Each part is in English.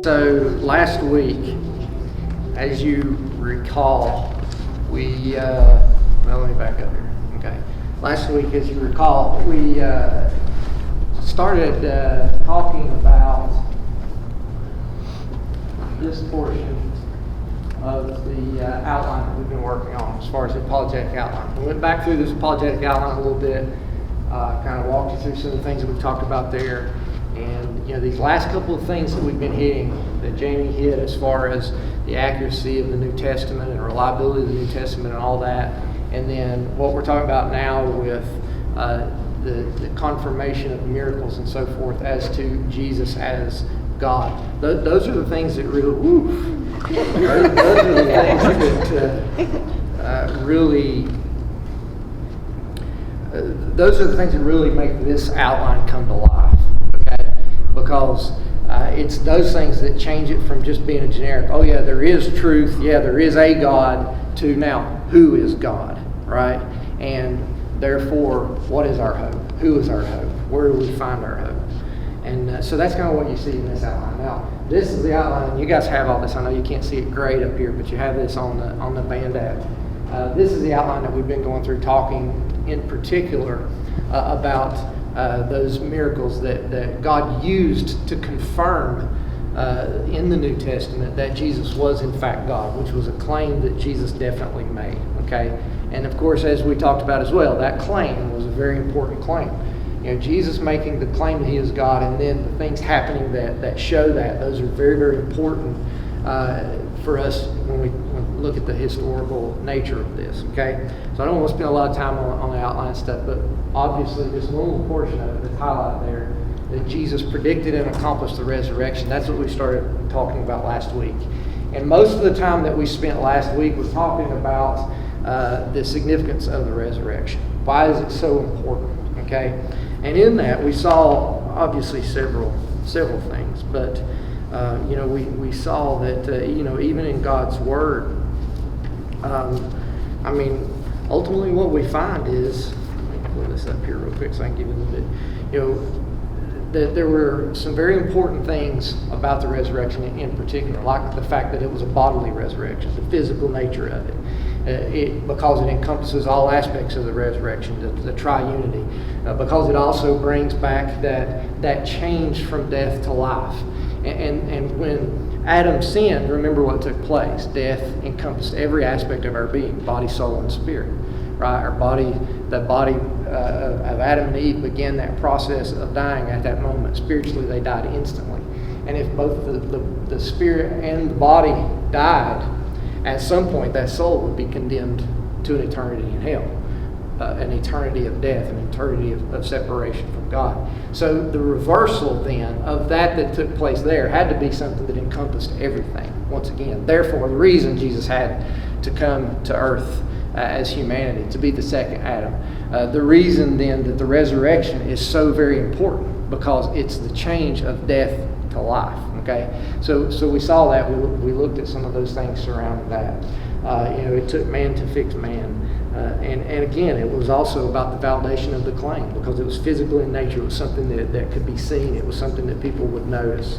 So last week, as you recall, let me back up here. Okay. Last week, as you recall, we started talking about this portion of the outline that we've been working on as far as the apologetic outline. We went back through this apologetic outline a little bit, kind of walked you through some of the things that we've talked about there. And these last couple of things that we've been hitting, that Jamie hit as far as the accuracy of the New Testament and reliability of the New Testament and all that, and then what we're talking about now with the confirmation of miracles and so forth as to Jesus as God. Those are the things that really, those are the things that those are the things that really make this outline come to life. Because it's those things that change it from just being a generic, oh yeah, there is truth, yeah, there is a God, to now, who is God, right? And therefore, what is our hope? Who is our hope? Where do we find our hope? And so that's kind of what you see in this outline. Now, this is the outline. You guys have all this. I know you can't see it great up here, but you have this on the Band app. This is the outline that we've been going through, talking in particular about those miracles that God used to confirm in the New Testament that Jesus was in fact God, which was a claim that Jesus definitely made. Okay, and of course, as we talked about as well, that claim was a very important claim. Jesus making the claim that He is God, and then the things happening that show that. Those are very, very important for us when we look at the historical nature of this. Okay, so I don't want to spend a lot of time on the outline stuff, but obviously this little portion of it that's highlighted there, that Jesus predicted and accomplished the resurrection. That's what we started talking about last week. And most of the time that we spent last week was talking about the significance of the resurrection. Why is it so important? Okay, and in that we saw obviously several things, but we saw that even in God's Word, ultimately what we find is, let me pull this up here real quick so I can give you a little bit, that there were some very important things about the resurrection in particular, like the fact that it was a bodily resurrection, the physical nature of it. Because it encompasses all aspects of the resurrection, the triunity, because it also brings back that change from death to life. And when Adam sinned, remember what took place. Death encompassed every aspect of our being, body, soul, and spirit. Right? The body of Adam and Eve began that process of dying at that moment. Spiritually, they died instantly. And if both the spirit and the body died, at some point that soul would be condemned to an eternity in hell, an eternity of death, an eternity of separation from God. So the reversal then of that took place there had to be something that encompassed everything once again. Therefore, the reason Jesus had to come to earth as humanity, to be the second Adam, the reason then that the resurrection is so very important, because it's the change of death to life. Okay, so we saw that. We looked at some of those things surrounding that. It took man to fix man, and again, it was also about the validation of the claim, because it was physical in nature. It was something that could be seen. It was something that people would notice.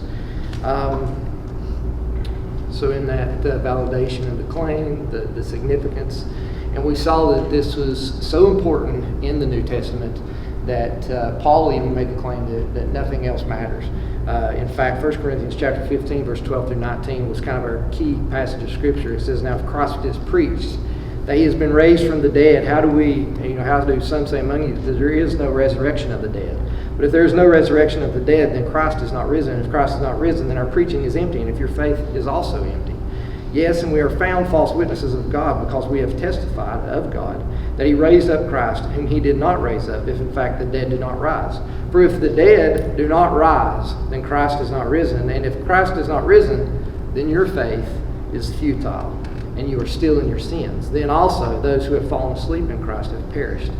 So in that validation of the claim, the significance, and we saw that this was so important in the New Testament that Paul even made the claim that nothing else matters. In fact, 1 Corinthians chapter 15, verse 12 through 19 was kind of our key passage of Scripture. It says, "Now if Christ is preached that He has been raised from the dead, how do some say among you that there is no resurrection of the dead? But if there is no resurrection of the dead, then Christ is not risen. And if Christ is not risen, then our preaching is empty, and if your faith is also empty. Yes, and we are found false witnesses of God, because we have testified of God that He raised up Christ, whom He did not raise up, if in fact the dead do not rise. For if the dead do not rise, then Christ is not risen. And if Christ is not risen, then your faith is futile, and you are still in your sins. Then also those who have fallen asleep in Christ have perished.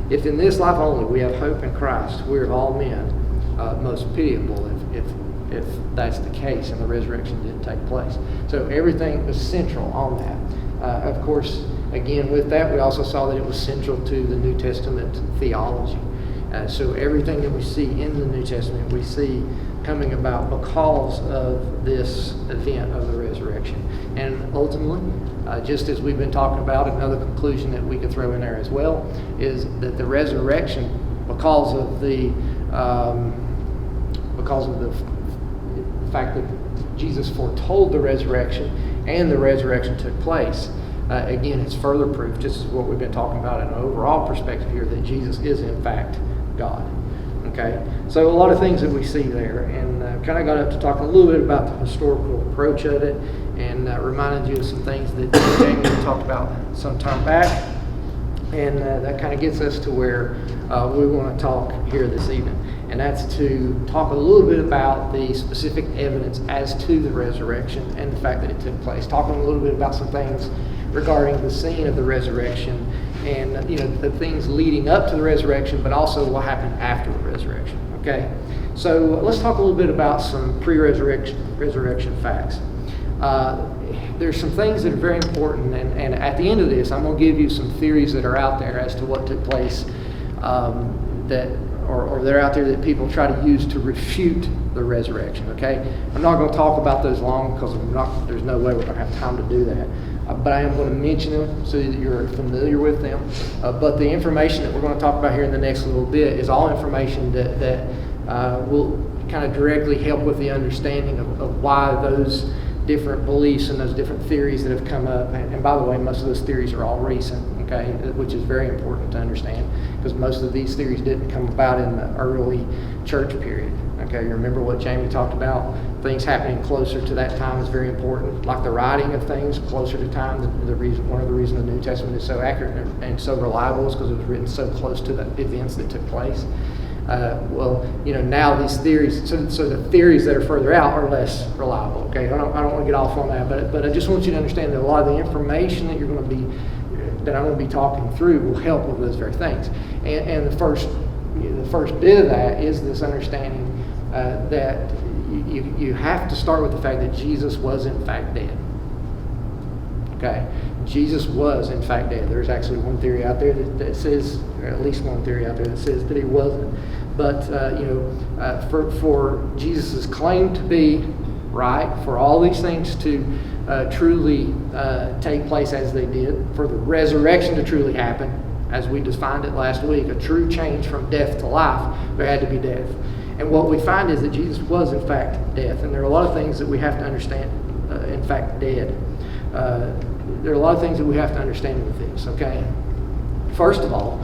If in this life only we have hope in Christ, we are of all men most pitiable, if that's the case and the resurrection didn't take place." So everything was central on that. Of course, again, with that, we also saw that it was central to the New Testament theology. So everything that we see in the New Testament, we see coming about because of this event of the resurrection. And ultimately, just as we've been talking about, another conclusion that we could throw in there as well is that the resurrection, because of the fact that Jesus foretold the resurrection and the resurrection took place, again, it's further proof, just as what we've been talking about in an overall perspective here, that Jesus is in fact God. Okay, so a lot of things that we see there, and kind of got up to talking a little bit about the historical approach of it, and reminded you of some things that Jamie talked about some time back, and that kind of gets us to where we want to talk here this evening, and that's to talk a little bit about the specific evidence as to the resurrection and the fact that it took place. Talking a little bit about some things regarding the scene of the resurrection and the things leading up to the resurrection, but also what happened after the resurrection. Okay, so let's talk a little bit about some resurrection facts. There's some things that are very important, and at the end of this, I'm going to give you some theories that are out there as to what took place that are out there that people try to use to refute the resurrection. Okay, I'm not going to talk about those long because there's no way we're going to have time to do that. But I am going to mention them so that you're familiar with them. But the information that we're going to talk about here in the next little bit is all information that will kind of directly help with the understanding of why those different beliefs and those different theories that have come up. And by the way, most of those theories are all recent, okay, which is very important to understand because most of these theories didn't come about in the early church period. Okay, you remember what Jamie talked about? Things happening closer to that time is very important. Like the writing of things closer to time. One of the reasons the New Testament is so accurate and so reliable is because it was written so close to the events that took place. Now these theories, so the theories that are further out are less reliable. Okay, I don't want to get off on that, but I just want you to understand that a lot of the information that I'm going to be talking through will help with those very things. And the first bit of that is this understanding that you have to start with the fact that Jesus was in fact dead. Okay, Jesus was in fact dead. There's actually one theory out there that says, or at least one theory out there that says that he wasn't. But for Jesus' claim to be right, for all these things to truly take place as they did, for the resurrection to truly happen, as we defined it last week, a true change from death to life, there had to be death. And what we find is that Jesus was in fact death. And there are a lot of things that we have to understand, in fact, dead. There are a lot of things that we have to understand with this, okay? First of all,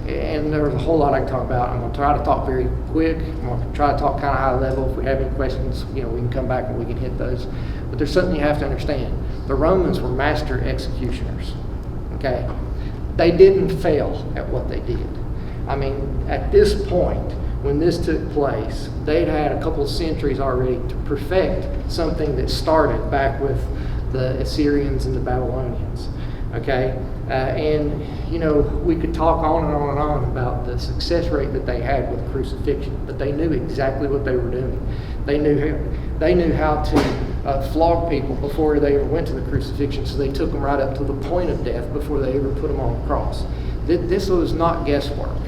and there's a whole lot I can talk about. I'm going to try to talk very quick. I'm going to try to talk kind of high level. If we have any questions, we can come back and we can hit those. But there's something you have to understand. The Romans were master executioners, okay? They didn't fail at what they did. I mean, at this point, when this took place, they'd had a couple of centuries already to perfect something that started back with the Assyrians and the Babylonians. Okay, we could talk on and on and on about the success rate that they had with crucifixion, but they knew exactly what they were doing. They knew how to flog people before they ever went to the crucifixion, so they took them right up to the point of death before they ever put them on the cross. This was not guesswork.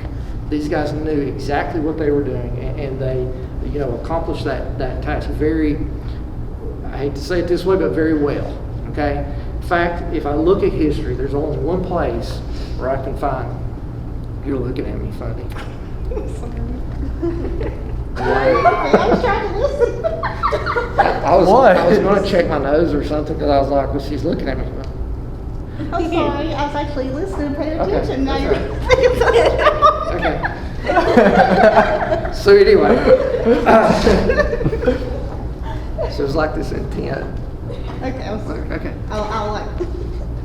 These guys knew exactly what they were doing, and they, accomplished that task very, I hate to say it this way, but very well. Okay. In fact, if I look at history, there's only one place where I can find. You're looking at me funny. I was trying to listen. I was going to check my nose or something because I was like, well, she's looking at me. I'm sorry, I was actually listening, paying attention. Now you're Okay. So anyway, so it's like this intent. Okay. Okay. I'll like.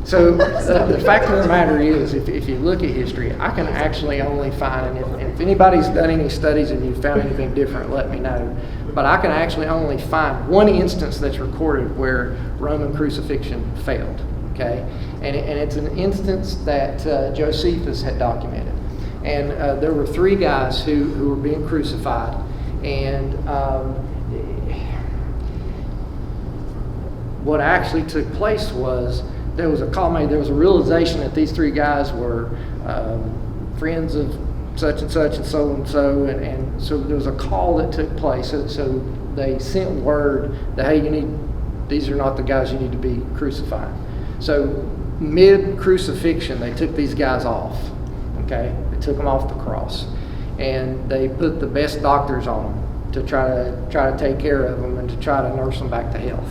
So the fact of the matter is, if you look at history, I can actually only find, and if anybody's done any studies and you've found anything different, let me know. But I can actually only find one instance that's recorded where Roman crucifixion failed. Okay, and it's an instance that Josephus had documented, and there were 3 guys who were being crucified, and what actually took place was there was a call made. There was a realization that these three guys were friends of such and such and so and so, and so there was a call that took place. So they sent word that, hey, these are not the guys you need to be crucifying. So mid-crucifixion, they took these guys off. Okay, they took them off the cross, and they put the best doctors on them to try to take care of them and to try to nurse them back to health.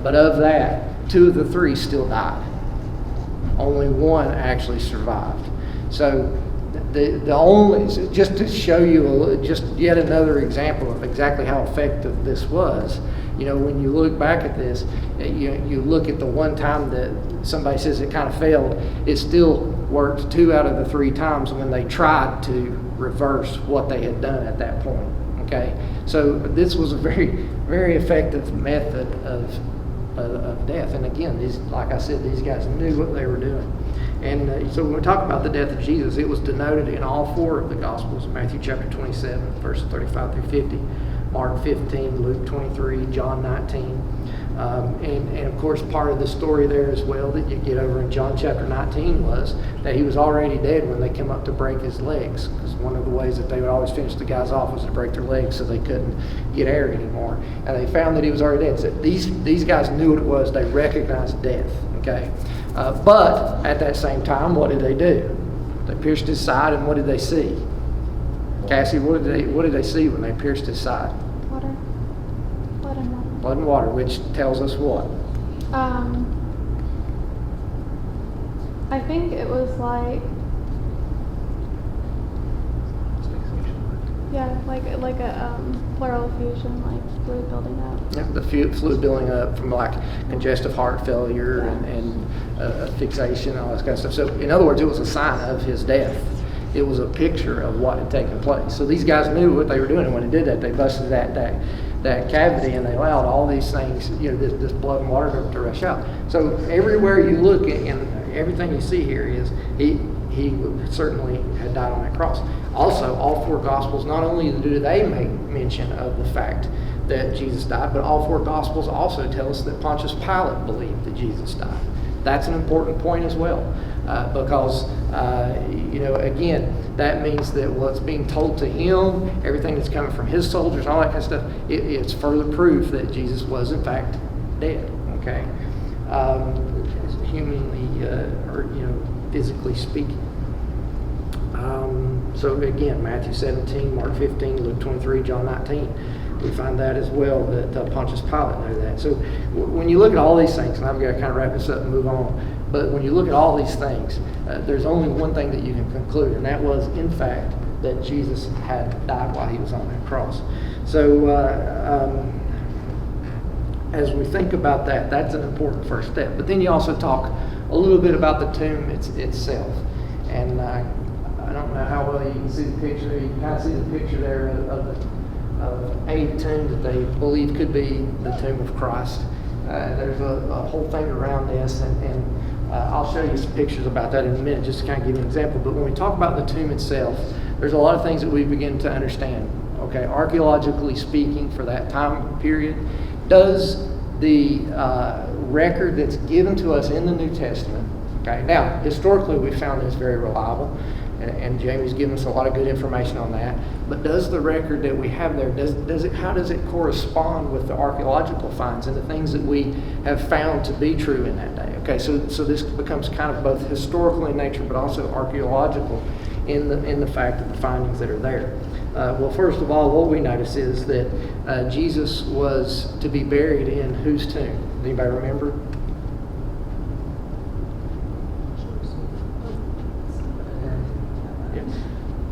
But of that, 2 of the 3 still died. Only 1 actually survived. So the only, just to show you just yet another example of exactly how effective this was. When you look back at this, you look at the one time that somebody says it kind of failed, it still worked 2 out of the 3 times when they tried to reverse what they had done at that point. Okay, so this was a very, very effective method of death. And again, like I said, these guys knew what they were doing. And so when we talk about the death of Jesus, it was denoted in all 4 of the Gospels: Matthew chapter 27, verses 35 through 50, Mark 15, Luke 23, John 19. And of course, part of the story there as well that you get over in John chapter 19 was that he was already dead when they came up to break his legs. Because one of the ways that they would always finish the guys off was to break their legs so they couldn't get air anymore. And they found that he was already dead. So these guys knew what it was. They recognized death. Okay, but at that same time, what did they do? They pierced his side, and what did they see? Cassie, what did they see when they pierced his side? Water. Blood and water. Blood and water, which tells us what? I think it was like, yeah, like a pleural effusion, like fluid building up. Yeah, the fluid building up from like congestive heart failure and fixation, all this kind of stuff. So in other words, it was a sign of his death. It was a picture of what had taken place. So these guys knew what they were doing, and when they did that, they busted that cavity, and they allowed all these things, this blood and water to rush out. So everywhere you look at, and everything you see here is he certainly had died on that cross. Also, all 4 Gospels, not only do they make mention of the fact that Jesus died, but all 4 Gospels also tell us that Pontius Pilate believed that Jesus died. That's an important point as well, because, again, that means that what's being told to him, everything that's coming from his soldiers, all that kind of stuff, it's further proof that Jesus was, in fact, dead, okay? Humanly, or, physically speaking. So again, Matthew 17, Mark 15, Luke 23, John 19. We find that as well, that Pontius Pilate knew that. So when you look at all these things, and I've got to kind of wrap this up and move on, but when you look at all these things, there's only one thing that you can conclude, and that was, in fact, that Jesus had died while he was on that cross. So as we think about that, that's an important first step. But then you also talk a little bit about the tomb itself. And I don't know how well you can see the picture. You can kind of see the picture there of a tomb that they believe could be the tomb of Christ. There's a whole thing around this, and I'll show you some pictures about that in a minute just to kind of give you an example. But when we talk about the tomb itself, there's a lot of things that we begin to understand. Okay, archaeologically speaking, for that time period, does the record that's given to us in the New Testament, okay, now historically we found this very reliable, and Jamie's given us a lot of good information on that, but does the record that we have there, how does it correspond with the archaeological finds and the things that we have found to be true in that day? Okay, so this becomes kind of both historical in nature but also archaeological in the fact of the findings that are there. Well, first of all, what we notice is that Jesus was to be buried in whose tomb? Does anybody remember?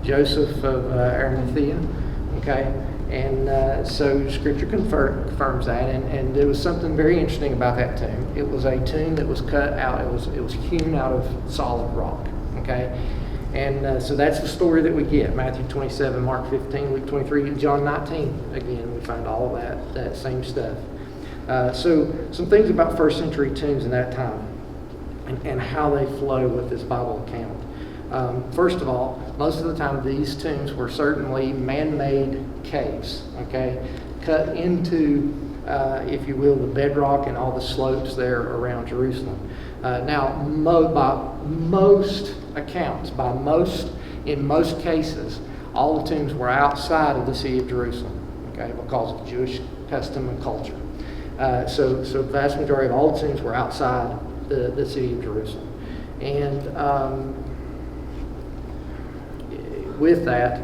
Joseph of Arimathea. Okay, and so Scripture confirms that, and there was something very interesting about that tomb. It was a tomb that was cut out. It was hewn out of solid rock. Okay. And so that's the story that we get. Matthew 27, Mark 15, Luke 23, John 19. Again, we find all of that same stuff. So some things about first century tombs in that time and how they flow with this Bible account. First of all, most of the time these tombs were certainly man-made caves, okay, cut into, if you will, the bedrock and all the slopes there around Jerusalem. Now, by most accounts, in most cases, all the tombs were outside of the city of Jerusalem, okay, because of Jewish custom and culture. So the vast majority of all the tombs were outside the city of Jerusalem. And with that,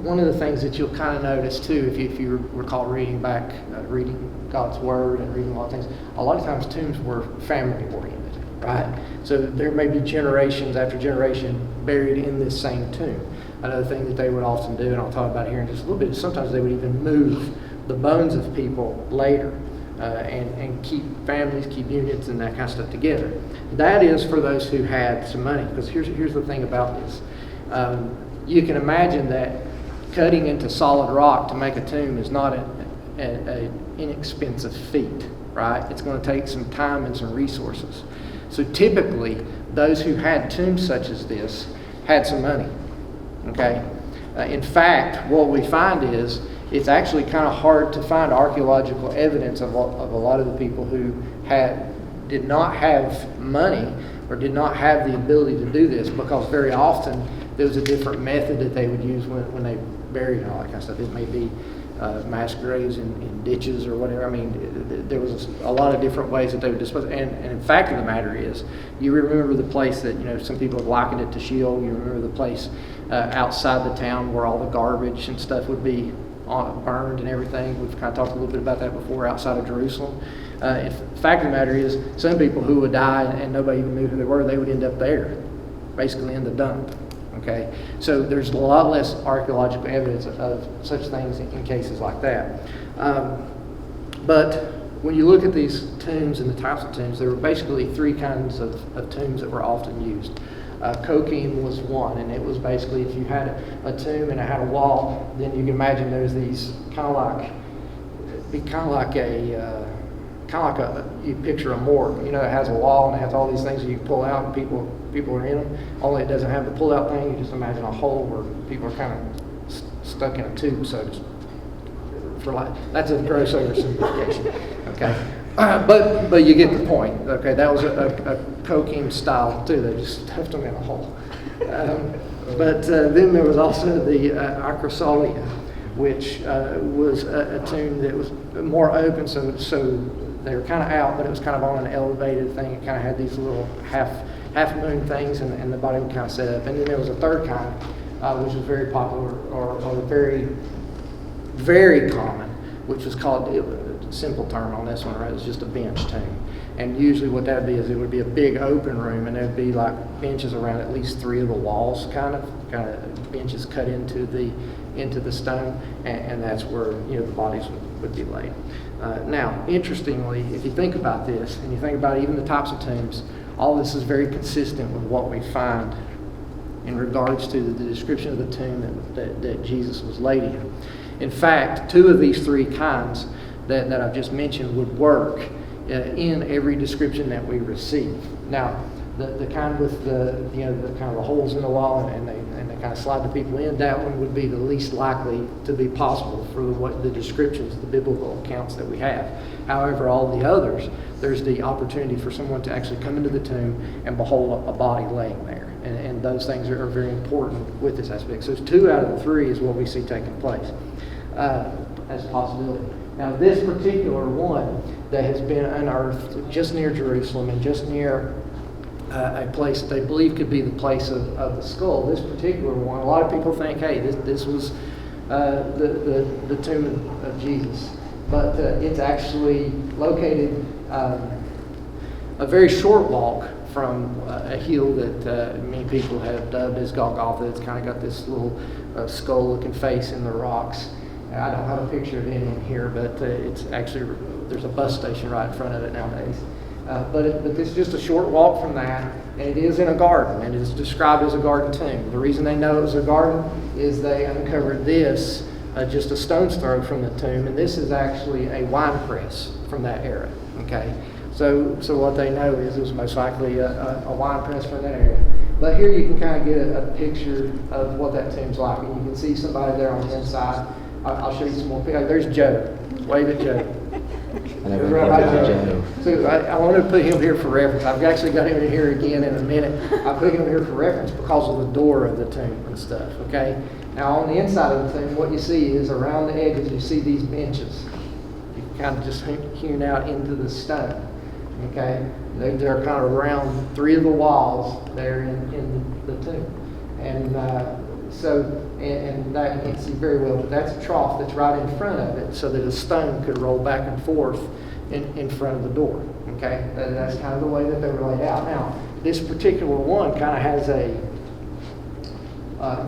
one of the things that you'll kind of notice too, if you recall reading God's Word and reading a lot of things, a lot of times tombs were family oriented, right? So there may be generations after generation buried in this same tomb. Another thing that they would often do, and I'll talk about it here in just a little bit, is sometimes they would even move the bones of people later and keep families, keep units and that kind of stuff together. That is for those who had some money, because here's the thing about this. You can imagine that cutting into solid rock to make a tomb is not an inexpensive feat, right? It's going to take some time and some resources. So typically, those who had tombs such as this had some money, okay? In fact, what we find is it's actually kind of hard to find archaeological evidence of a lot of the people who did not have money or did not have the ability to do this, because very often there was a different method that they would use when they buried and all that kind of stuff. It may be mass graves in ditches or whatever. I mean, there was a lot of different ways that they would dispose. And in fact of the matter is, you remember the place that, some people have likened it to Sheol. You remember the place outside the town where all the garbage and stuff would be burned and everything. We've kind of talked a little bit about that before, outside of Jerusalem. The fact of the matter is, some people who would die and nobody even knew who they were, they would end up there, basically in the dump. Okay, so there's a lot less archaeological evidence of such things in cases like that. But when you look at these tombs and the types of tombs, there were basically three kinds of tombs that were often used. Kokim was one, and it was basically if you had a tomb and it had a wall, then you can imagine there's these you picture a morgue. It has a wall and it has all these things that you can pull out and people are in them. Only it doesn't have the pull-out thing. You just imagine a hole where people are kind of stuck in a tube, so to that's a gross oversimplification. Okay, but you get the point. Okay, that was a Kokim style too. They just stuffed them in a hole. But then there was also the Acrosolia, which was a tomb that was more open, so they were kind of out, but it was kind of on an elevated thing. It kind of had these little half moon things, and the body would kind of set up. And then there was a third kind, which was very popular or very, very common, which was called, a simple term on this one, right? It was just a bench tomb. And usually what that would be is it would be a big open room, and there would be like benches around at least three of the walls, kind of benches cut into the stone, and that's where the bodies would be laid. Now, interestingly, if you think about this, and you think about even the types of tombs, all this is very consistent with what we find in regards to the description of the tomb that Jesus was laid in. In fact, two of these three kinds that I've just mentioned would work in every description that we receive. Now, the kind with the kind of the holes in the wall and they kind of slide the people in, that one would be the least likely to be possible for the descriptions, the biblical accounts that we have. However, all the others, there's the opportunity for someone to actually come into the tomb and behold a body laying there. And those things are very important with this aspect. So 2 out of the 3 is what we see taking place as a possibility. Now, this particular one that has been unearthed just near Jerusalem and just near a place that they believe could be the place of the skull, this particular one, a lot of people think, hey, this was the tomb of Jesus. But it's actually located a very short walk from a hill that many people have dubbed as Golgotha. It's kind of got this little skull-looking face in the rocks. I don't have a picture of it in here, but it's actually, there's a bus station right in front of it nowadays. But it's just a short walk from that, and it is in a garden, and it is described as a garden tomb. The reason they know it was a garden is they uncovered this just a stone's throw from the tomb, and this is actually a wine press from that era. Okay, so what they know is it was most likely a wine press from that era. But here you can kind of get a picture of what that tomb's like, and you can see somebody there on the inside. I'll show you some more pictures. There's Joe. Wave at Joe. I never Right encountered there. Joe. So I wanted to put him here for reference. I've actually got him in here again in a minute. I put him here for reference because of the door of the tomb and stuff, okay? Now, on the inside of the tomb, what you see is around the edges, you see these benches. You kind of just hewn out into the stone, okay? They're kind of around 3 of the walls there in the tomb. And and that you can't see very well, but that's a trough that's right in front of it so that a stone could roll back and forth in front of the door. Okay, that's kind of the way that they were laid out. Now, this particular one kind of has a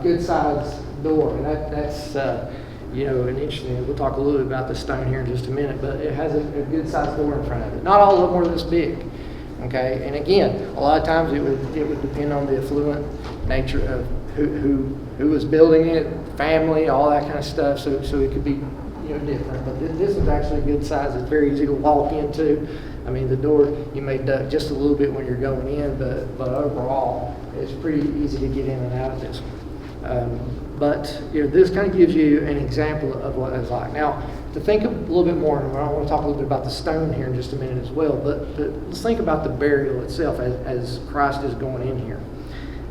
good sized door, and that's an interesting. We'll talk a little bit about the stone here in just a minute, but it has a good sized door in front of it. Not all of them are this big. Okay, and again, a lot of times it would depend on the affluent nature of who was building it, family, all that kind of stuff. So it could be different. But this is actually a good size. It's very easy to walk into. I mean, the door you may duck just a little bit when you're going in, but overall it's pretty easy to get in and out of this. But this kind of gives you an example of what it's like. Now, to think a little bit more, and I want to talk a little bit about the stone here in just a minute as well, but let's think about the burial itself as Christ is going in here,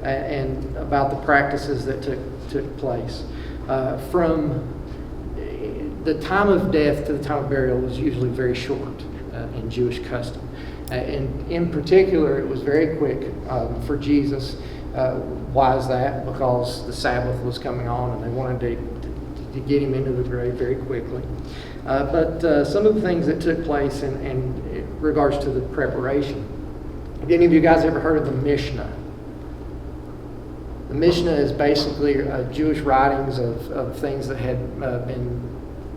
and about the practices that took place. From the time of death to the time of burial was usually very short in Jewish custom. And in particular, it was very quick for Jesus. Why is that? Because the Sabbath was coming on and they wanted to get him into the grave very quickly. But some of the things that took place in regards to the preparation. Have any of you guys ever heard of the Mishnah? The Mishnah is basically Jewish writings of things that had been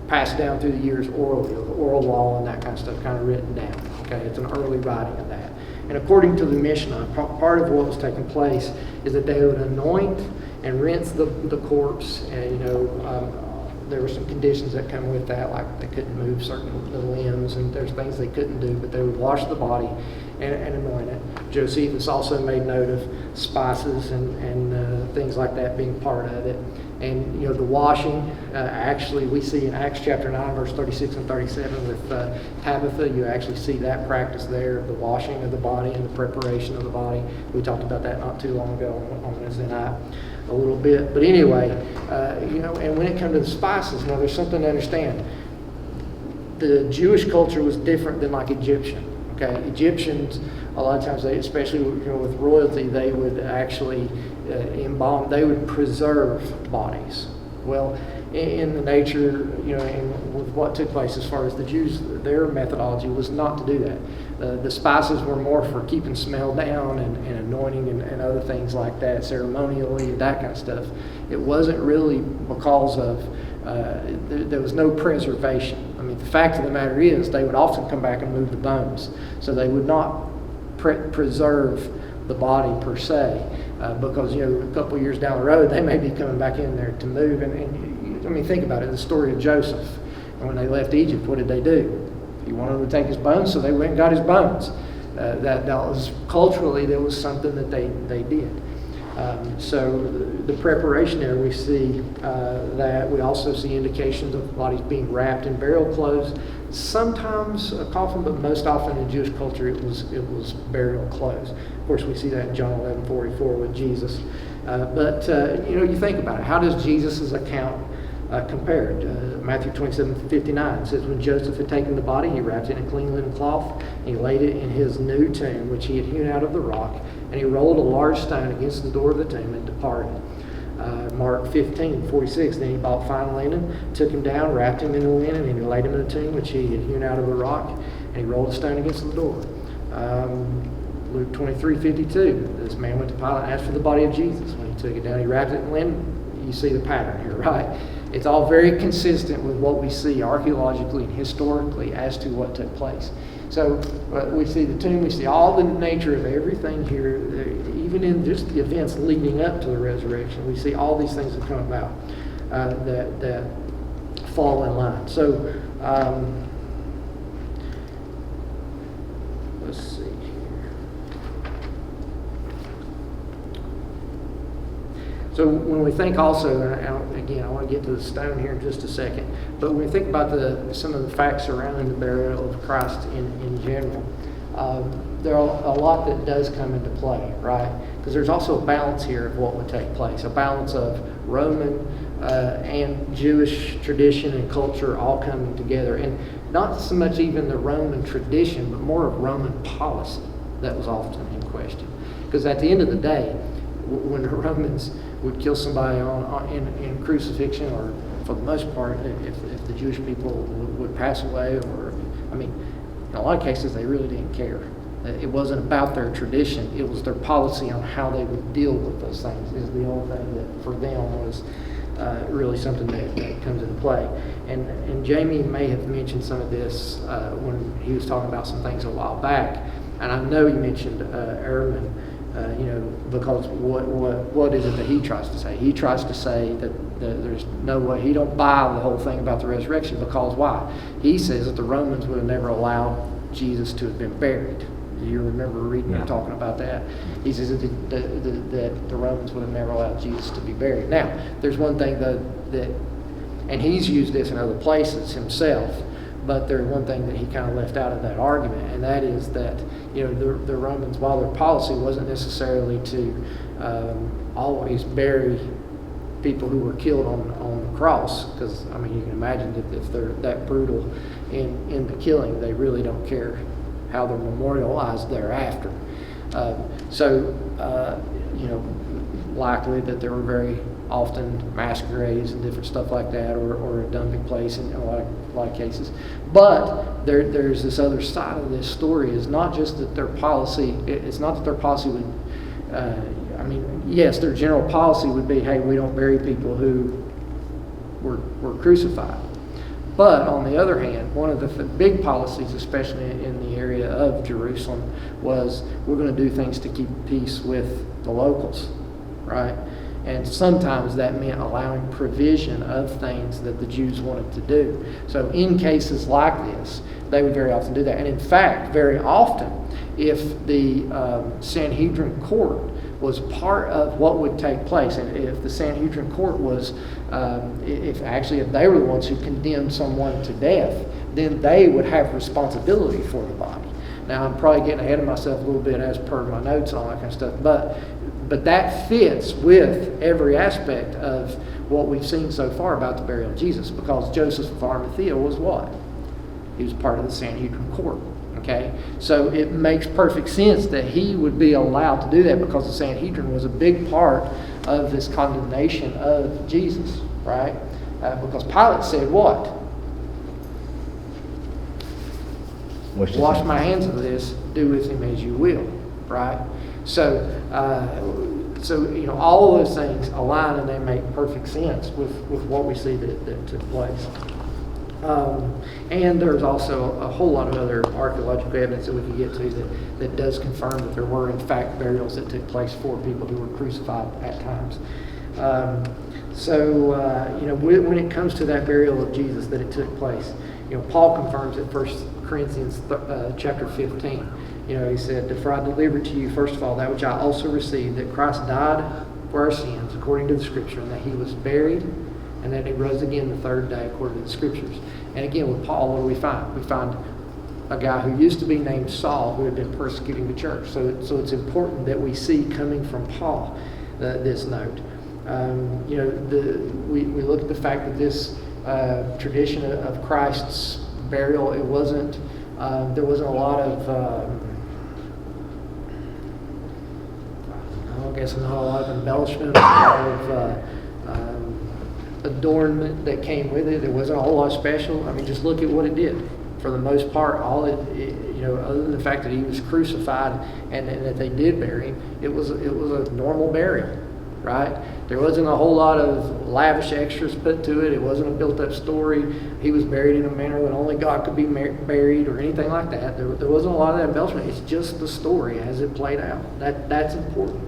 passed down through the years orally, the oral law and that kind of stuff, kind of written down. Okay, it's an early writing of that. And according to the Mishnah, part of what was taking place is that they would anoint and rinse the corpse, and there were some conditions that come with that, like they couldn't move certain limbs, and there's things they couldn't do, but they would wash the body and anoint it. Josephus also made note of spices and things like that being part of it. And the washing, actually we see in Acts chapter 9, verse 36 and 37 with Tabitha, you actually see that practice there, the washing of the body and the preparation of the body. We talked about that not too long ago on Wednesday night a little bit. But anyway, and when it comes to the spices, now there's something to understand. The Jewish culture was different than like Egyptian. Okay, Egyptians, a lot of times, especially with royalty, they would actually embalm. They would preserve bodies. Well, in the nature, and with what took place as far as the Jews, their methodology was not to do that. The spices were more for keeping smell down and anointing and other things like that, ceremonially, that kind of stuff. It wasn't really because of there was no preservation. I mean, the fact of the matter is they would often come back and move the bones. So they would not preserve the body per se, because a couple of years down the road they may be coming back in there to move. And I mean, think about it, the story of Joseph. And when they left Egypt, what did they do? He wanted them to take his bones, so they went and got his bones. That was culturally, there was something that they did. So the preparation there, we see that. We also see indications of bodies being wrapped in burial clothes. Sometimes a coffin, but most often in Jewish culture it was burial clothes. Of course, we see that in John 11:44 with Jesus. But you think about it. How does Jesus' account compare? Matthew 27:59 says, when Joseph had taken the body, he wrapped it in a clean linen cloth, and he laid it in his new tomb, which he had hewn out of the rock, and he rolled a large stone against the door of the tomb and departed. Mark 15:46, then he bought fine linen, took him down, wrapped him in the linen, and he laid him in a tomb which he had hewn out of the rock, and he rolled a stone against the door. Luke 23:52, this man went to Pilate and asked for the body of Jesus. When he took it down, he wrapped it in linen. You see the pattern here, right? It's all very consistent with what we see archaeologically and historically as to what took place. So we see the tomb, we see all the nature of everything here, even in just the events leading up to the resurrection. We see all these things that come about that fall in line. So let's see here. So So when we think also, and again, I want to get to the stone here in just a second, but when we think about some of the facts surrounding the burial of Christ in general, there are a lot that does come into play, right? Because there's also a balance here of what would take place, a balance of Roman and Jewish tradition and culture all coming together, and not so much even the Roman tradition, but more of Roman policy that was often in question. Because at the end of the day, when the Romans would kill somebody in crucifixion, or for the most part, if the Jewish people would pass away, or, I mean, in a lot of cases, they really didn't care. It wasn't about their tradition. It was their policy on how they would deal with those things is the only thing that for them was really something that comes into play. And Jamie may have mentioned some of this when he was talking about some things a while back. And I know he mentioned Ehrman, because what is it that he tries to say? He tries to say that there's no way, he don't buy the whole thing about the resurrection, because why? He says that the Romans would have never allowed Jesus to have been buried. Do you remember reading him talking about that? He says that the Romans would have never allowed Jesus to be buried. Now, there's one thing though and he's used this in other places himself, but there's one thing that he kind of left out of that argument, and that is that the Romans, while their policy wasn't necessarily to always bury people who were killed on the cross, because I mean you can imagine if they're that brutal in the killing, they really don't care how they're memorialized thereafter. Likely that there were very often masquerades and different stuff like that, or a dumping place in a lot of cases. But there's this other side of this story. Is not just that their policy. It's not that their policy would. Yes, their general policy would be, hey, we don't bury people who were crucified. But on the other hand, one of the big policies, especially in the area of Jerusalem, was we're going to do things to keep peace with the locals, right? And sometimes that meant allowing provision of things that the Jews wanted to do. So in cases like this, they would very often do that. And in fact, very often, if the Sanhedrin court was part of what would take place, and if the Sanhedrin court was, if they were the ones who condemned someone to death, then they would have responsibility for the body. Now, I'm probably getting ahead of myself a little bit as per my notes and all that kind of stuff, but that fits with every aspect of what we've seen so far about the burial of Jesus, because Joseph of Arimathea was what? He was part of the Sanhedrin court. Okay, so it makes perfect sense that he would be allowed to do that, because the Sanhedrin was a big part of this condemnation of Jesus, right? Because Pilate said what? Wash my hands of this, do with him as you will, right? So all of those things align and they make perfect sense with what we see that took place. And there's also a whole lot of other archaeological evidence that we can get to that does confirm that there were in fact burials that took place for people who were crucified at times. When it comes to that burial of Jesus, that it took place, Paul confirms it, 1 Corinthians chapter 15. He said, "For I delivered to you first of all that which I also received, that Christ died for our sins according to the Scripture, and that he was buried, and that he rose again the third day according to the Scriptures." And again, with Paul, what do we find? We find a guy who used to be named Saul, who had been persecuting the church. So it's important that we see coming from Paul this note. We look at the fact that this tradition of Christ's burial, it wasn't. There wasn't a lot of. I guess not a lot of embellishment, a lot of adornment that came with it. There wasn't a whole lot special. I mean, just look at what it did. For the most part, other than the fact that he was crucified and that they did bury him, it was a normal burial, right? There wasn't a whole lot of lavish extras put to it. It wasn't a built-up story. He was buried in a manner that only God could be buried or anything like that. There wasn't a lot of that embellishment. It's just the story as it played out. That's important.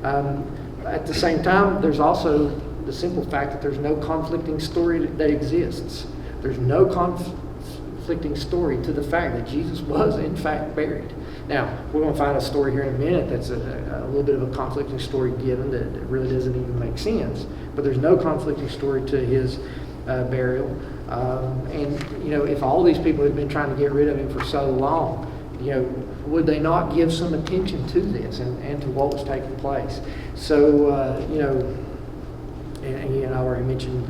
At the same time, there's also the simple fact that there's no conflicting story that exists. There's no conflicting story to the fact that Jesus was in fact buried. Now, we're going to find a story here in a minute that's a little bit of a conflicting story given that really doesn't even make sense. But there's no conflicting story to his burial. And, you know, if all these people had been trying to get rid of him for so long, you know, would they not give some attention to this and to what was taking place? So, you know, and I already mentioned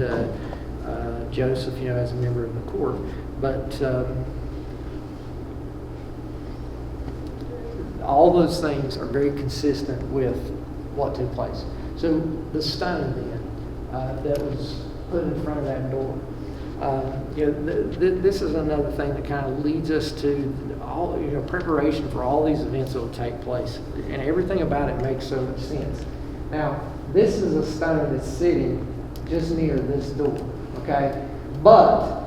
Joseph, you know, as a member of the court. But all those things are very consistent with what took place. So the stone then that was put in front of that door. You know, this is another thing that kind of leads us to all, you know, preparation for all these events that will take place, and everything about it makes so much sense. Now, this is a stone that's sitting just near this door, okay? But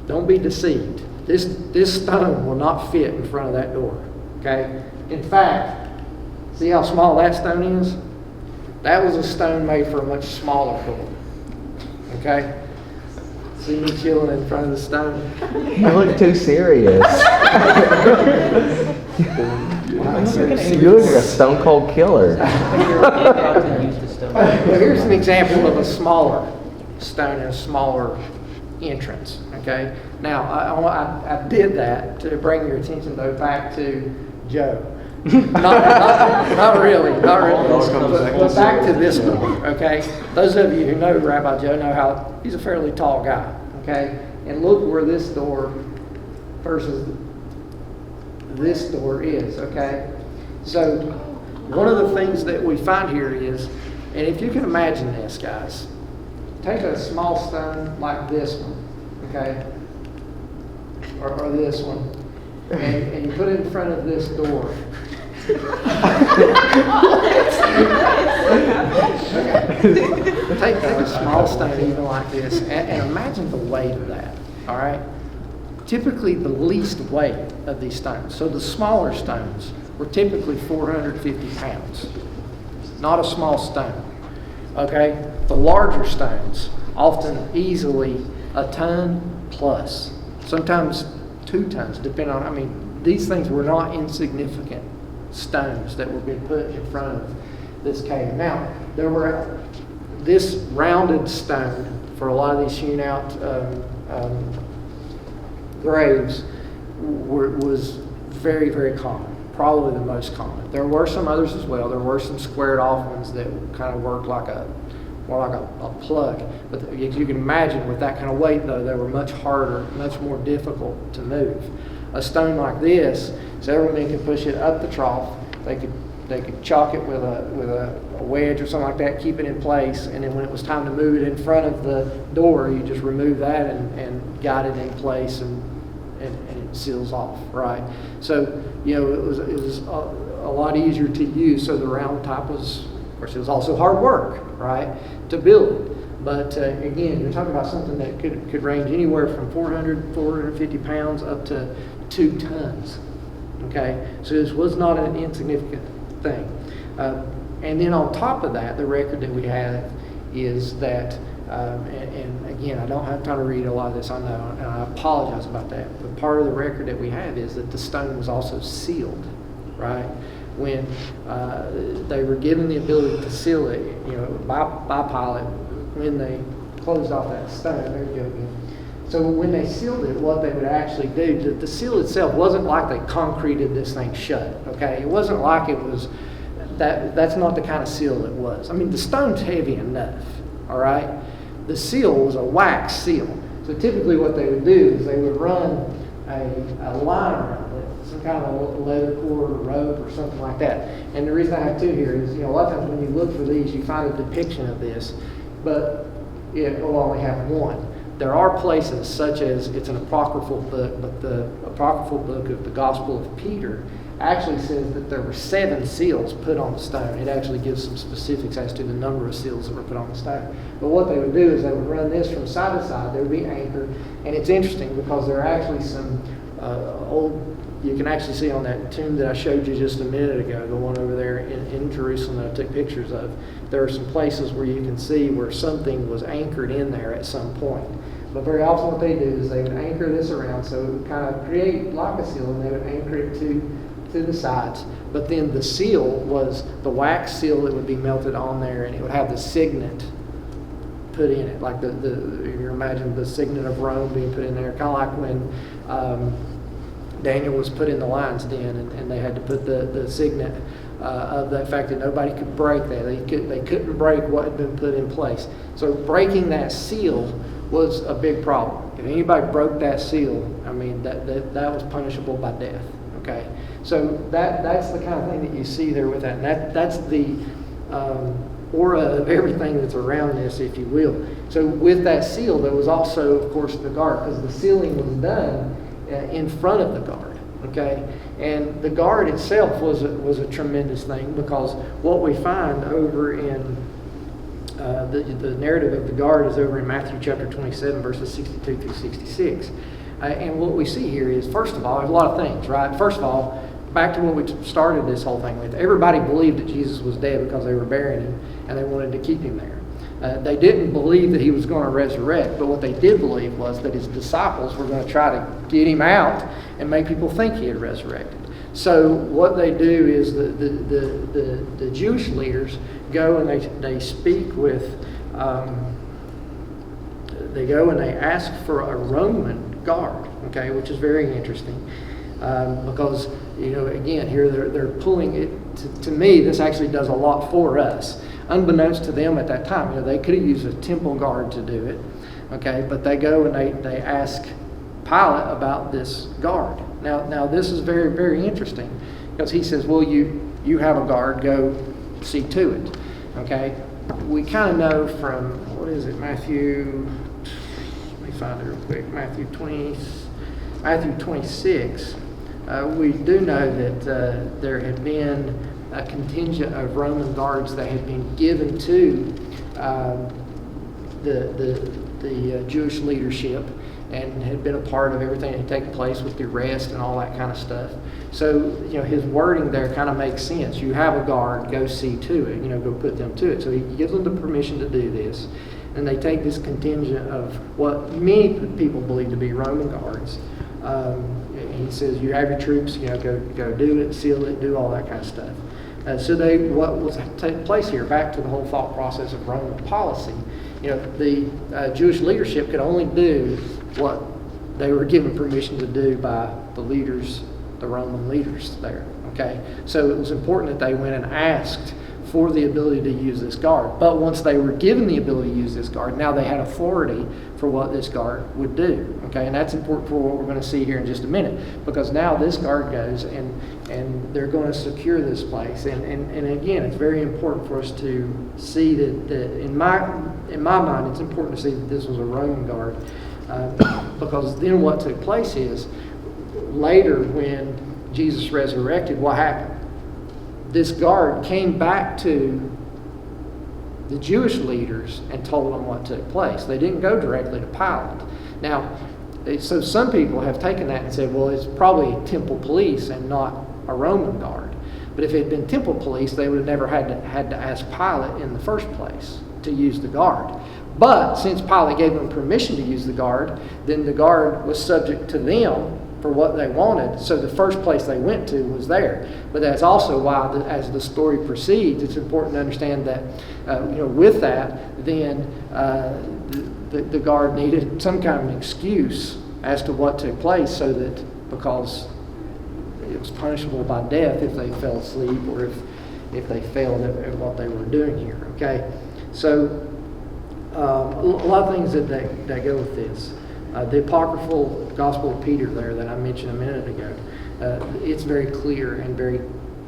don't be deceived. This stone will not fit in front of that door, okay? In fact, see how small that stone is? That was a stone made for a much smaller door, okay? See me chilling in front of the stone? You look too serious. You look like a stone cold killer. Well, here's an example of a smaller stone and a smaller entrance, okay? Now, I did that to bring your attention, though, back to Joe. Not really. But back to this door, okay? Those of you who know Rabbi Joe know how he's a fairly tall guy, okay? And look where this door versus this door is, okay? So one of the things that we find here is, and if you can imagine this, guys, take a small stone like this one, okay? Or this one, and you put it in front of this door. Take a small stone even like this and imagine the weight of that, all right? Typically the least weight of these stones. So the smaller stones were typically 450 pounds. Not a small stone, okay? The larger stones, often easily a ton plus. Sometimes 2 tons, depending on, I mean, these things were not insignificant stones that were being put in front of this cave. Now, there were this rounded stone for a lot of these hewn out graves was very, very common, probably the most common. There were some others as well. There were some squared off ones that kind of worked like more like a plug. But as you can imagine, with that kind of weight, though, they were much harder, much more difficult to move. A stone like this, several men could push it up the trough. They could chalk it with a wedge or something like that, keep it in place, and then when it was time to move it in front of the door, you just remove that and guide it in place, and it seals off, right? So, you know, it was a lot easier to use. So the round type was, of course, it was also hard work, right, to build it. But again, you're talking about something that could range anywhere from 450 pounds up to 2 tons. Okay, so this was not an insignificant thing. And then on top of that, the record that we have is that, and again, I don't have time to read a lot of this, I know, and I apologize about that. But part of the record that we have is that the stone was also sealed, right? When they were given the ability to seal it, you know, by Pilate, when they closed off that stone. There you go again. So when they sealed it, what they would actually do, the seal itself wasn't like they concreted this thing shut, okay? It wasn't like it was, that's not the kind of seal it was. I mean, the stone's heavy enough, all right? The seal was a wax seal. So typically what they would do is they would run a line around it, some kind of a leather cord or rope or something like that. And the reason I have 2 here is, you know, a lot of times when you look for these, you find a depiction of this, but it will only have one. There are places, such as it's an apocryphal book, but the apocryphal book of the Gospel of Peter actually says that there were 7 seals put on the stone. It actually gives some specifics as to the number of seals that were put on the stone. But what they would do is they would run this from side to side. They would be anchored. And it's interesting because there are actually some old, you can actually see on that tomb that I showed you just a minute ago, the one over there in Jerusalem that I took pictures of, there are some places where you can see where something was anchored in there at some point. But very often what they do is they would anchor this around, so it would kind of create like a seal, and they would anchor it to to the sides. But then the seal was the wax seal that would be melted on there, and it would have the signet put in it, like you imagine the signet of Rome being put in there, kind of like when Daniel was put in the lion's den, and they had to put the signet of the fact that nobody could break that. They couldn't break what had been put in place. So breaking that seal was a big problem. If anybody broke that seal, I mean, that was punishable by death. Okay, so that's the kind of thing that you see there with that, and that's the aura of everything that's around this, if you will. So with that seal, there was also, of course, the guard, because the sealing was done in front of the guard. Okay, and the guard itself was a tremendous thing, because what we find over in the narrative of the guard is over in Matthew chapter 27, verses 62 through 66. And what we see here is, first of all, there's a lot of things, right? First of all, back to what we started this whole thing with. Everybody believed that Jesus was dead because they were burying him, and they wanted to keep him there. They didn't believe that he was going to resurrect, but what they did believe was that his disciples were going to try to get him out and make people think he had resurrected. So what they do is the Jewish leaders go and they speak with, they go and they ask for a Roman guard, okay, which is very interesting, because, you know, again, here they're pulling it, to me, this actually does a lot for us. Unbeknownst to them at that time, you know, they could have used a temple guard to do it, okay, but they go and they ask Pilate about this guard. Now this is very, very interesting, because he says, well, you have a guard, go see to it, okay. We kind of know from, what is it, Matthew, let me find it real quick, Matthew 26, we do know that there had been a contingent of Roman guards that had been given to the Jewish leadership, and had been a part of everything that had taken place with the arrest and all that kind of stuff. So, you know, his wording there kind of makes sense. You have a guard, go see to it, you know, go put them to it. So he gives them the permission to do this, and they take this contingent of what many people believe to be Roman guards. He says, you have your troops, you know, go do it, seal it, do all that kind of stuff. So what was taking place here, back to the whole thought process of Roman policy, you know, the Jewish leadership could only do what they were given permission to do by the leaders, the Roman leaders there, okay? So it was important that they went and asked for the ability to use this guard. But once they were given the ability to use this guard, now they had authority for what this guard would do, okay? And that's important for what we're going to see here in just a minute, because now this guard goes and they're going to secure this place. And again, it's very important for us to see that in my mind, it's important to see that this was a Roman guard, because then what took place is, later when Jesus resurrected, what happened? This guard came back to the Jewish leaders and told them what took place. They didn't go directly to Pilate. Now, so some people have taken that and said, well, it's probably temple police and not a Roman guard. But if it had been temple police, they would have never had to ask Pilate in the first place to use the guard. But since Pilate gave them permission to use the guard, then the guard was subject to them for what they wanted. So the first place they went to was there. But that's also why, as the story proceeds, it's important to understand that, with that, then the guard needed some kind of an excuse as to what took place, so that, because it was punishable by death if they fell asleep or if they failed at what they were doing here. Okay, so a lot of things that go with this. The apocryphal Gospel of Peter there that I mentioned a minute ago, it's very clear and very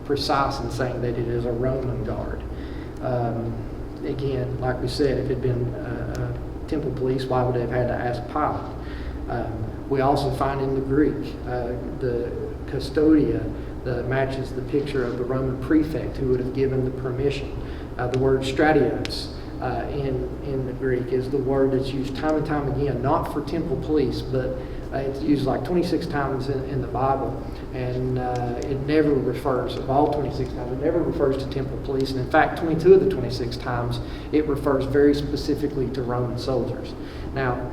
precise in saying that it is a Roman guard. Again, like we said, if it had been temple police, why would they have had to ask Pilate? We also find in the Greek the custodia that matches the picture of the Roman prefect who would have given the permission. The word stratios in the Greek is the word that's used time and time again, not for temple police, but it's used like 26 times in the Bible, and it never refers, of all 26 times, it never refers to temple police, and in fact 22 of the 26 times it refers very specifically to Roman soldiers. Now,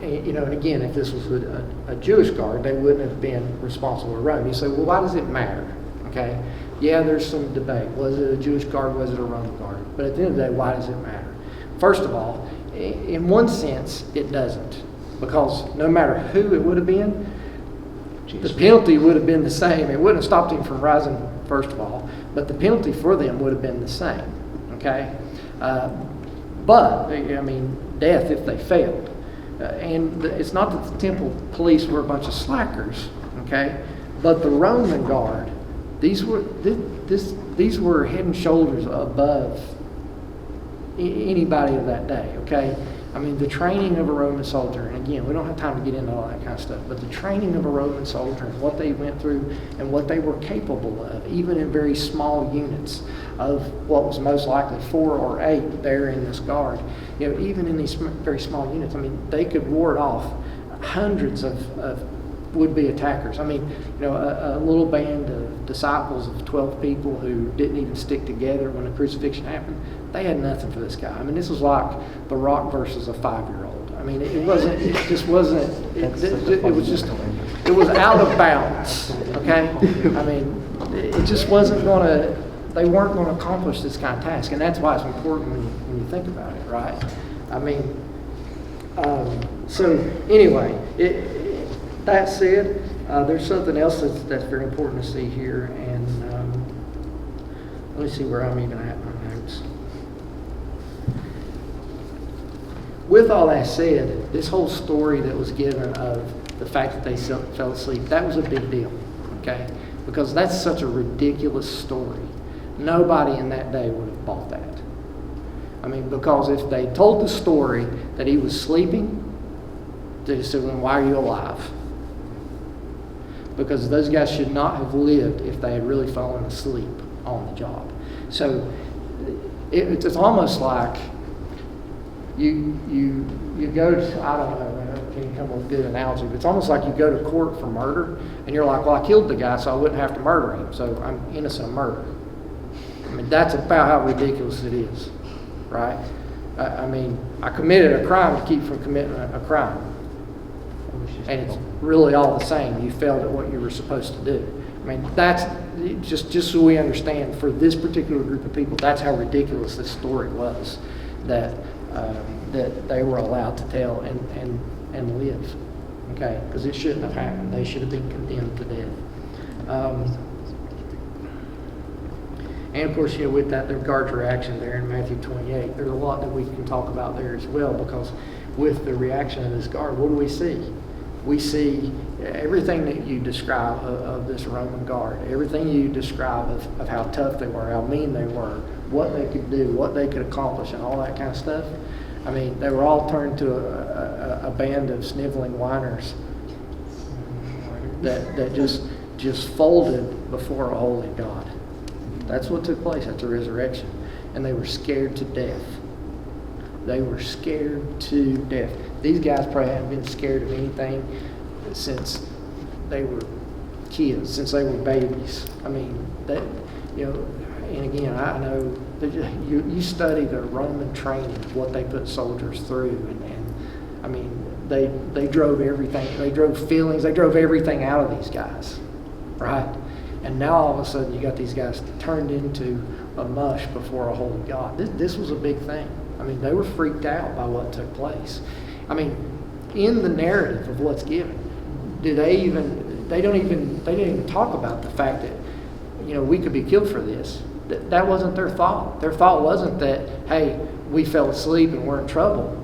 And again, if this was a Jewish guard, they wouldn't have been responsible to Rome. You say, well, why does it matter? Okay, yeah, there's some debate. Was it a Jewish guard? Was it a Roman guard? But at the end of the day, why does it matter? First of all, in one sense, it doesn't, because no matter who it would have been, the penalty would have been the same. It wouldn't have stopped him from rising, first of all, but the penalty for them would have been the same. Okay, but I mean, death if they failed. And it's not that the temple police were a bunch of slackers, okay? But the Roman guard, these were head and shoulders above anybody of that day, okay? I mean, the training of a Roman soldier, and again, we don't have time to get into all that kind of stuff, but the training of a Roman soldier and what they went through and what they were capable of, even in very small units of what was most likely 4 or 8 there in this guard, even in these very small units, I mean, they could ward off hundreds of would-be attackers. I mean, a little band of disciples of 12 people who didn't even stick together when the crucifixion happened, they had nothing for this guy. I mean, this was like The Rock versus a 5-year-old. I mean, it was out of bounds, okay? I mean, it just wasn't going to, they weren't going to accomplish this kind of task, and that's why it's important when you think about it, right? I mean, so anyway, that said, there's something else that's very important to see here, and let me see where I'm even at in my notes. With all that said, this whole story that was given of the fact that they fell asleep, that was a big deal, okay? Because that's such a ridiculous story. Nobody in that day would have bought that. I mean, because if they told the story that he was sleeping, they just said, well, why are you alive? Because those guys should not have lived if they had really fallen asleep on the job. So it's almost like you go to, I don't know, can you come up with a good analogy, but it's almost like you go to court for murder, and you're like, well, I killed the guy, so I wouldn't have to murder him, so I'm innocent of murder. I mean, that's about how ridiculous it is, right? I mean, I committed a crime to keep from committing a crime. And it's really all the same. You failed at what you were supposed to do. I mean, that's just so we understand, for this particular group of people, that's how ridiculous this story was, that they were allowed to tell and live, okay? Because it shouldn't have happened. They should have been condemned to death. And of course, with that, the guard's reaction there in Matthew 28, there's a lot that we can talk about there as well, because with the reaction of this guard, what do we see? We see everything that you describe of this Roman guard, everything you describe of how tough they were, how mean they were, what they could do, what they could accomplish, and all that kind of stuff. I mean, they were all turned to a band of sniveling whiners that just folded before a holy God. That's what took place at the resurrection. And they were scared to death. They were scared to death. These guys probably hadn't been scared of anything since they were kids, since they were babies. I mean, that, and again, I know that you study the Roman training, what they put soldiers through, and I mean, they drove everything, they drove feelings, they drove everything out of these guys, right? And now all of a sudden you got these guys turned into a mush before a holy God. This was a big thing. I mean, they were freaked out by what took place. I mean, in the narrative of what's given, they didn't even talk about the fact that, we could be killed for this. That wasn't their thought. Their thought wasn't that, hey, we fell asleep and we're in trouble,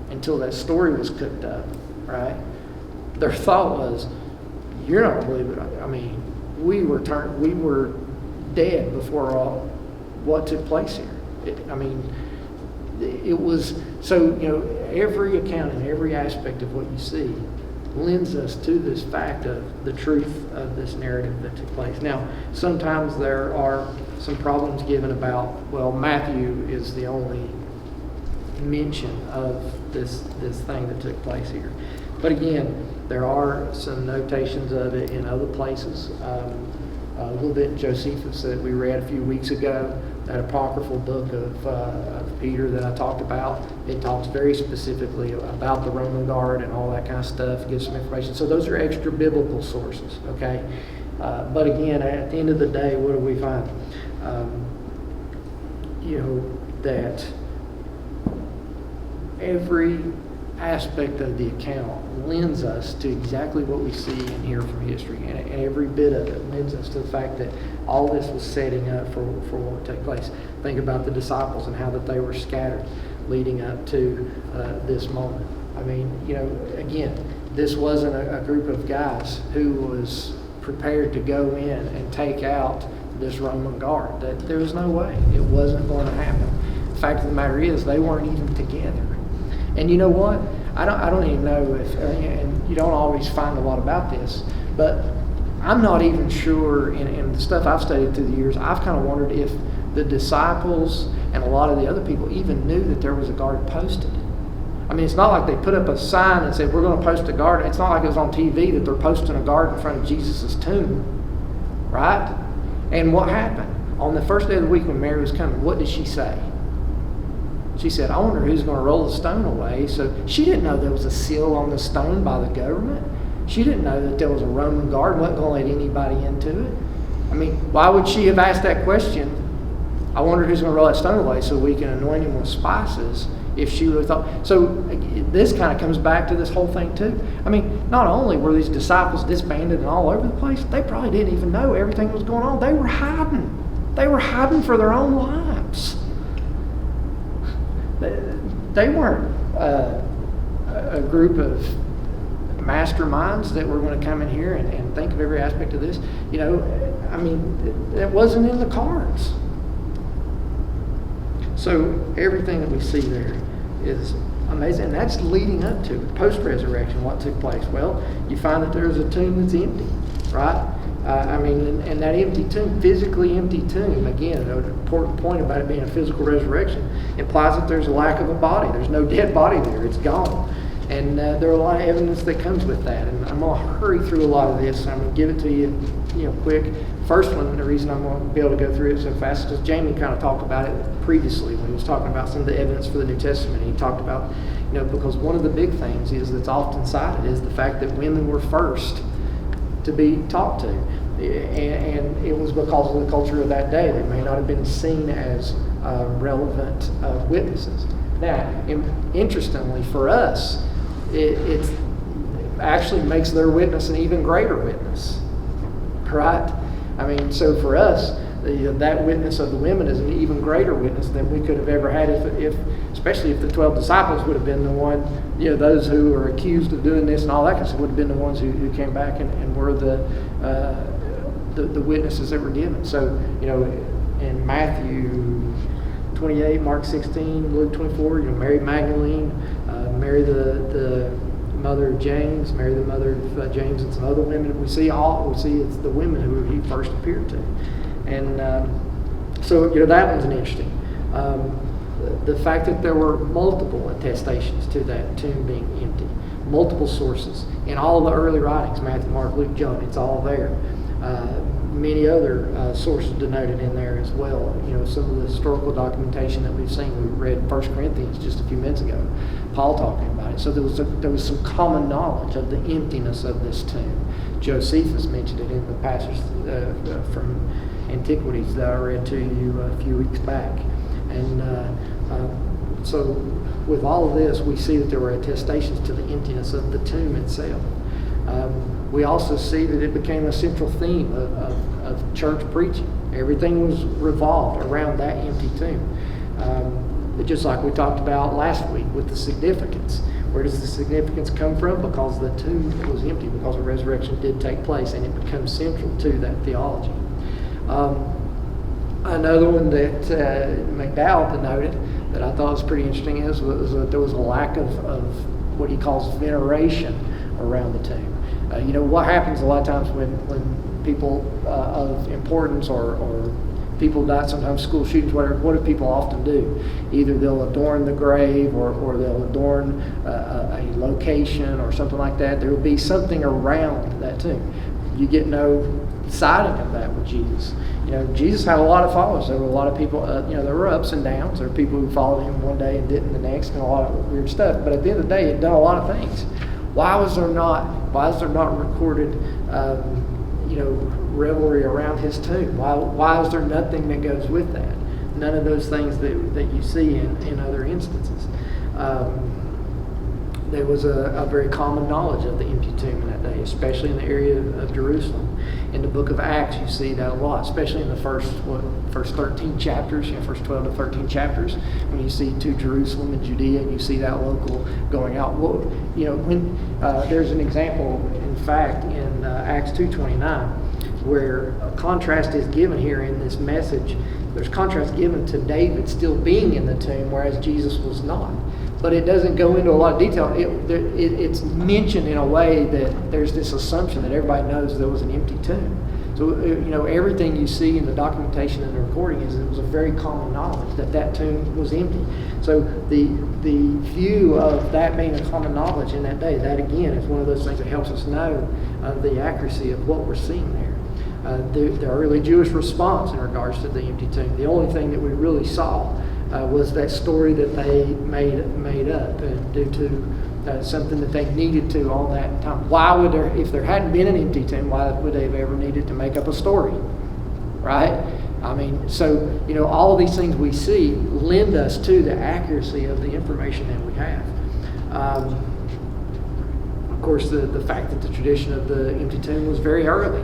until that story was cooked up, right? Their thought was, you're not going to believe it. I mean, we were dead before what took place here. It was, so, every account and every aspect of what you see lends us to this fact of the truth of this narrative that took place. Now, sometimes there are some problems given about, well, Matthew is the only mention of this thing that took place here. But again, there are some notations of it in other places. A little bit Josephus that we read a few weeks ago that apocryphal book of Peter that I talked about, it talks very specifically about the Roman guard and all that kind of stuff, gives some information. So those are extra biblical sources, okay? But again, at the end of the day, what do we find? That every aspect of the account lends us to exactly what we see and hear from history, and every bit of it lends us to the fact that all this was setting up for what would take place. Think about the disciples and how that they were scattered leading up to this moment. I mean, again, this wasn't a group of guys who was prepared to go in and take out this Roman guard. That there was no way. It wasn't going to happen. The fact of the matter is, they weren't even together. And you know what? I don't even know if, and you don't always find a lot about this, but I'm not even sure, in the stuff I've studied through the years, I've kind of wondered if the disciples and a lot of the other people even knew that there was a guard posted. I mean, it's not like they put up a sign and said, we're going to post a guard. It's not like it was on TV that they're posting a guard in front of Jesus' tomb, right? And what happened? On the first day of the week when Mary was coming, what did she say? She said, I wonder who's going to roll the stone away. So she didn't know there was a seal on the stone by the government. She didn't know that there was a Roman guard, wasn't going to let anybody into it. I mean, why would she have asked that question? I wonder who's going to roll that stone away so we can anoint him with spices, if she would have thought. So this kind of comes back to this whole thing too. I mean, not only were these disciples disbanded and all over the place, they probably didn't even know everything was going on. They were hiding. They were hiding for their own lives. They weren't a group of masterminds that were going to come in here and think of every aspect of this. I mean, it wasn't in the cards. So everything that we see there is amazing. And that's leading up to it. Post-resurrection, what took place? Well, you find that there's a tomb that's empty, right? And that empty tomb, physically empty tomb, again, an important point about it being a physical resurrection, implies that there's a lack of a body. There's no dead body there. It's gone. And there are a lot of evidence that comes with that. And I'm going to hurry through a lot of this. I'm going to give it to you, quick. First one, the reason I'm going to be able to go through it so fast is because Jamie kind of talked about it previously when he was talking about some of the evidence for the New Testament. He talked about, because one of the big things is that's often cited is the fact that women were first to be talked to. And it was because of the culture of that day. They may not have been seen as relevant witnesses. Now, interestingly for us, it actually makes their witness an even greater witness, right? I mean, so for us, that witness of the women is an even greater witness than we could have ever had especially if the 12 disciples would have been the one, those who are accused of doing this and all that kind of stuff would have been the ones who came back and were the witnesses that were given. So, in Matthew 28, Mark 16, Luke 24, Mary Magdalene, Mary the mother of James, Mary the mother of James, and some other women. We see it's the women who he first appeared to. And so, that one's an interesting. The fact that there were multiple attestations to that tomb being empty, multiple sources in all the early writings, Matthew, Mark, Luke, John, it's all there. Many other sources denoted in there as well. Some of the historical documentation that we've seen. We read 1 Corinthians just a few minutes ago, Paul talking about it. So there was some common knowledge of the emptiness of this tomb. Josephus mentioned it in the passage from Antiquities that I read to you a few weeks back. And so with all of this, we see that there were attestations to the emptiness of the tomb itself. We also see that it became a central theme of church preaching. Everything was revolved around that empty tomb. Just like we talked about last week with the significance. Where does the significance come from? Because the tomb was empty, because the resurrection did take place, and it becomes central to that theology. Another one that McDowell noted that I thought was pretty interesting was that there was a lack of what he calls veneration around the tomb. What happens a lot of times when people of importance or people die, sometimes school shootings, whatever, what do people often do? Either they'll adorn the grave or they'll adorn a location or something like that. There will be something around that tomb. You get no sighting of that with Jesus. Jesus had a lot of followers. There were a lot of people, there were ups and downs. There were people who followed him one day and didn't the next, and a lot of weird stuff. But at the end of the day, he'd done a lot of things. Why is there not recorded, revelry around his tomb? Why is there nothing that goes with that? None of those things that you see in other instances. There was a very common knowledge of the empty tomb in that day, especially in the area of Jerusalem. In the book of Acts, you see that a lot, especially in the first 13 chapters, first 12 to 13 chapters. When you see to Jerusalem and Judea, and you see that local going out. When there's an example, in fact, in Acts 2:29, where a contrast is given here in this message. There's contrast given to David still being in the tomb, whereas Jesus was not. But it doesn't go into a lot of detail. It's mentioned in a way that there's this assumption that everybody knows there was an empty tomb. So, everything you see in the documentation and the recording is it was a very common knowledge that tomb was empty. So the view of that being a common knowledge in that day, that again is one of those things that helps us know the accuracy of what we're seeing there. The early Jewish response in regards to the empty tomb, the only thing that we really saw was that story that they made up due to something that they needed to on that time. Why would if there hadn't been an empty tomb, why would they have ever needed to make up a story? Right? I mean, so, all of these things we see lend us to the accuracy of the information that we have. Of course, the fact that the tradition of the empty tomb was very early.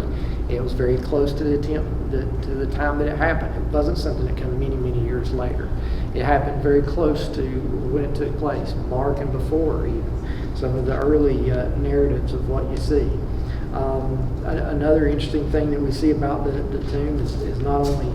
It was very close to the time that it happened. It wasn't something that came many, many years later. It happened very close to when it took place, Mark and before even. Some of the early narratives of what you see. Another interesting thing that we see about the tomb is not only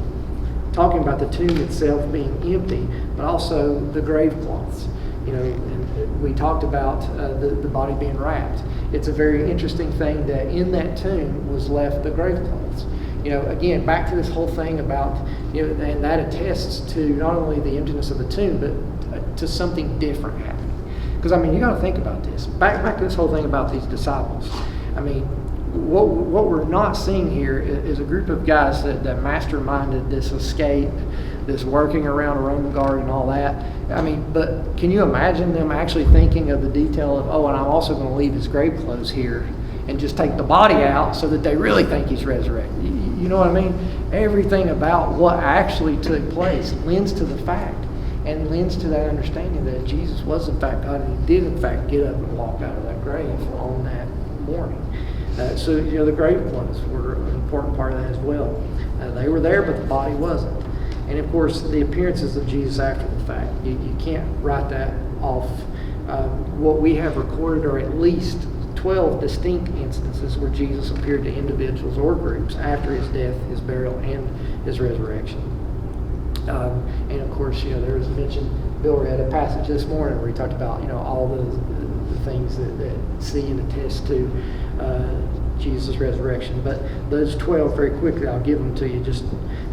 talking about the tomb itself being empty, but also the grave cloths. And we talked about the body being wrapped. It's a very interesting thing that in that tomb was left the grave clothes. Again, back to this whole thing about, and that attests to not only the emptiness of the tomb, but to something different happening. Because, you got to think about this. Back to this whole thing about these disciples. What we're not seeing here is a group of guys that masterminded this escape, this working around a Roman guard and all that. But can you imagine them actually thinking of the detail of, and I'm also going to leave his grave clothes here and just take the body out so that they really think he's resurrected? You know what I mean? Everything about what actually took place lends to the fact and lends to that understanding that Jesus was in fact God, and he did in fact get up and walk out of that grave on that morning. So the grave clothes were an important part of that as well. They were there, but the body wasn't. And of course, the appearances of Jesus after the fact. You can't write that off. What we have recorded are at least 12 distinct instances where Jesus appeared to individuals or groups after his death, his burial, and his resurrection. And of course, there was mentioned, Bill read a passage this morning where he talked about, all the things that see and attest to Jesus' resurrection. But those 12, very quickly, I'll give them to you. Just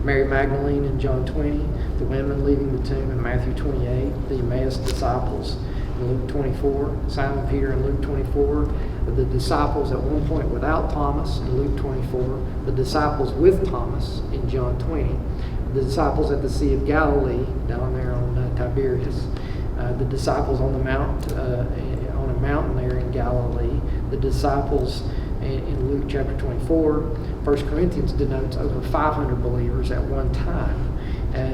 Mary Magdalene in John 20, the women leaving the tomb in Matthew 28, the Emmaus disciples in Luke 24, Simon Peter in Luke 24, the disciples at one point without Thomas in Luke 24, the disciples with Thomas in John 20, the disciples at the Sea of Galilee down there on Tiberias, the disciples on the on a mountain there in Galilee, the disciples in Luke chapter 24. 1 Corinthians denotes over 500 believers at one time.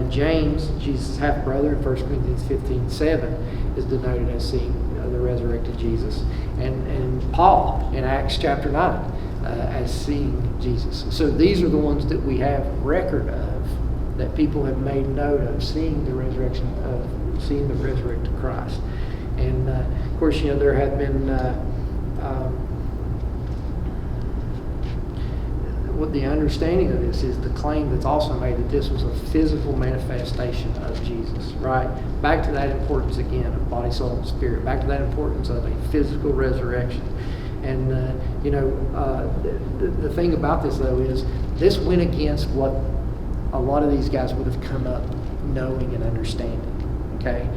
James, Jesus' half-brother, in 1 Corinthians 15:7 is denoted as seeing the resurrected Jesus. And Paul in Acts chapter 9 as seeing Jesus. So these are the ones that we have record of, that people have made note of, seeing the resurrection of, seeing the resurrected Christ. And of course, there have been what the understanding of this is, the claim that's also made that this was a physical manifestation of Jesus, right? Back to that importance again of body, soul, and spirit. Back to that importance of a physical resurrection. And the thing about this though is this went against what a lot of these guys would have come up knowing and understanding. Okay,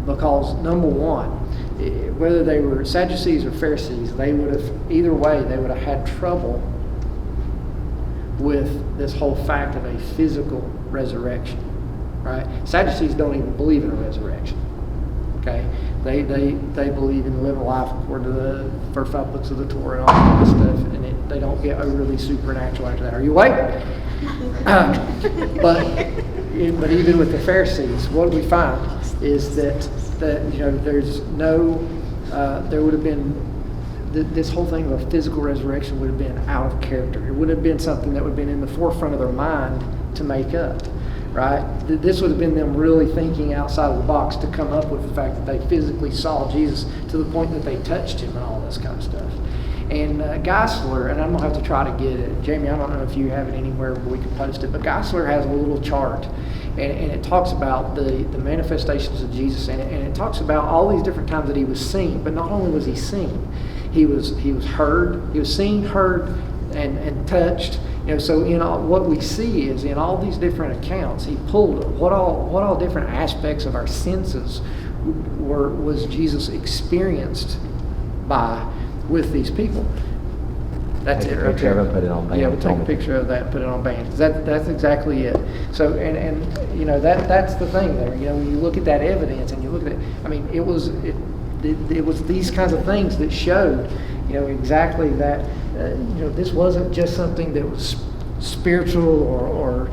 because number one, whether they were Sadducees or Pharisees, they would have either way they would have had trouble with this whole fact of a physical resurrection, right? Sadducees don't even believe in a resurrection, okay? They believe in living life according to the first 5 books of the Torah and all that kind of stuff, and they don't get overly supernatural after that. Are you awake? But even with the Pharisees, what we find is that there's no, there would have been, this whole thing of a physical resurrection would have been out of character. It would have been something that would have been in the forefront of their mind to make up, right? This would have been them really thinking outside of the box to come up with the fact that they physically saw Jesus to the point that they touched him and all this kind of stuff. And Geisler, and I'm going to have to try to get it. Jamie, I don't know if you have it anywhere where we can post it, but Geisler has a little chart, and it talks about the manifestations of Jesus, and it talks about all these different times that he was seen. But not only was he seen, he was heard, he was seen, heard, and touched. So in what we see is in all these different accounts, he pulled what all different aspects of our senses was Jesus experienced by with these people. That's it right there. Put it on band. Yeah, we'll take a picture of that and put it on band. That's exactly it. So and that's the thing there. When you look at that evidence and you look at it, I mean, it was these kinds of things that showed exactly that this wasn't just something that was spiritual or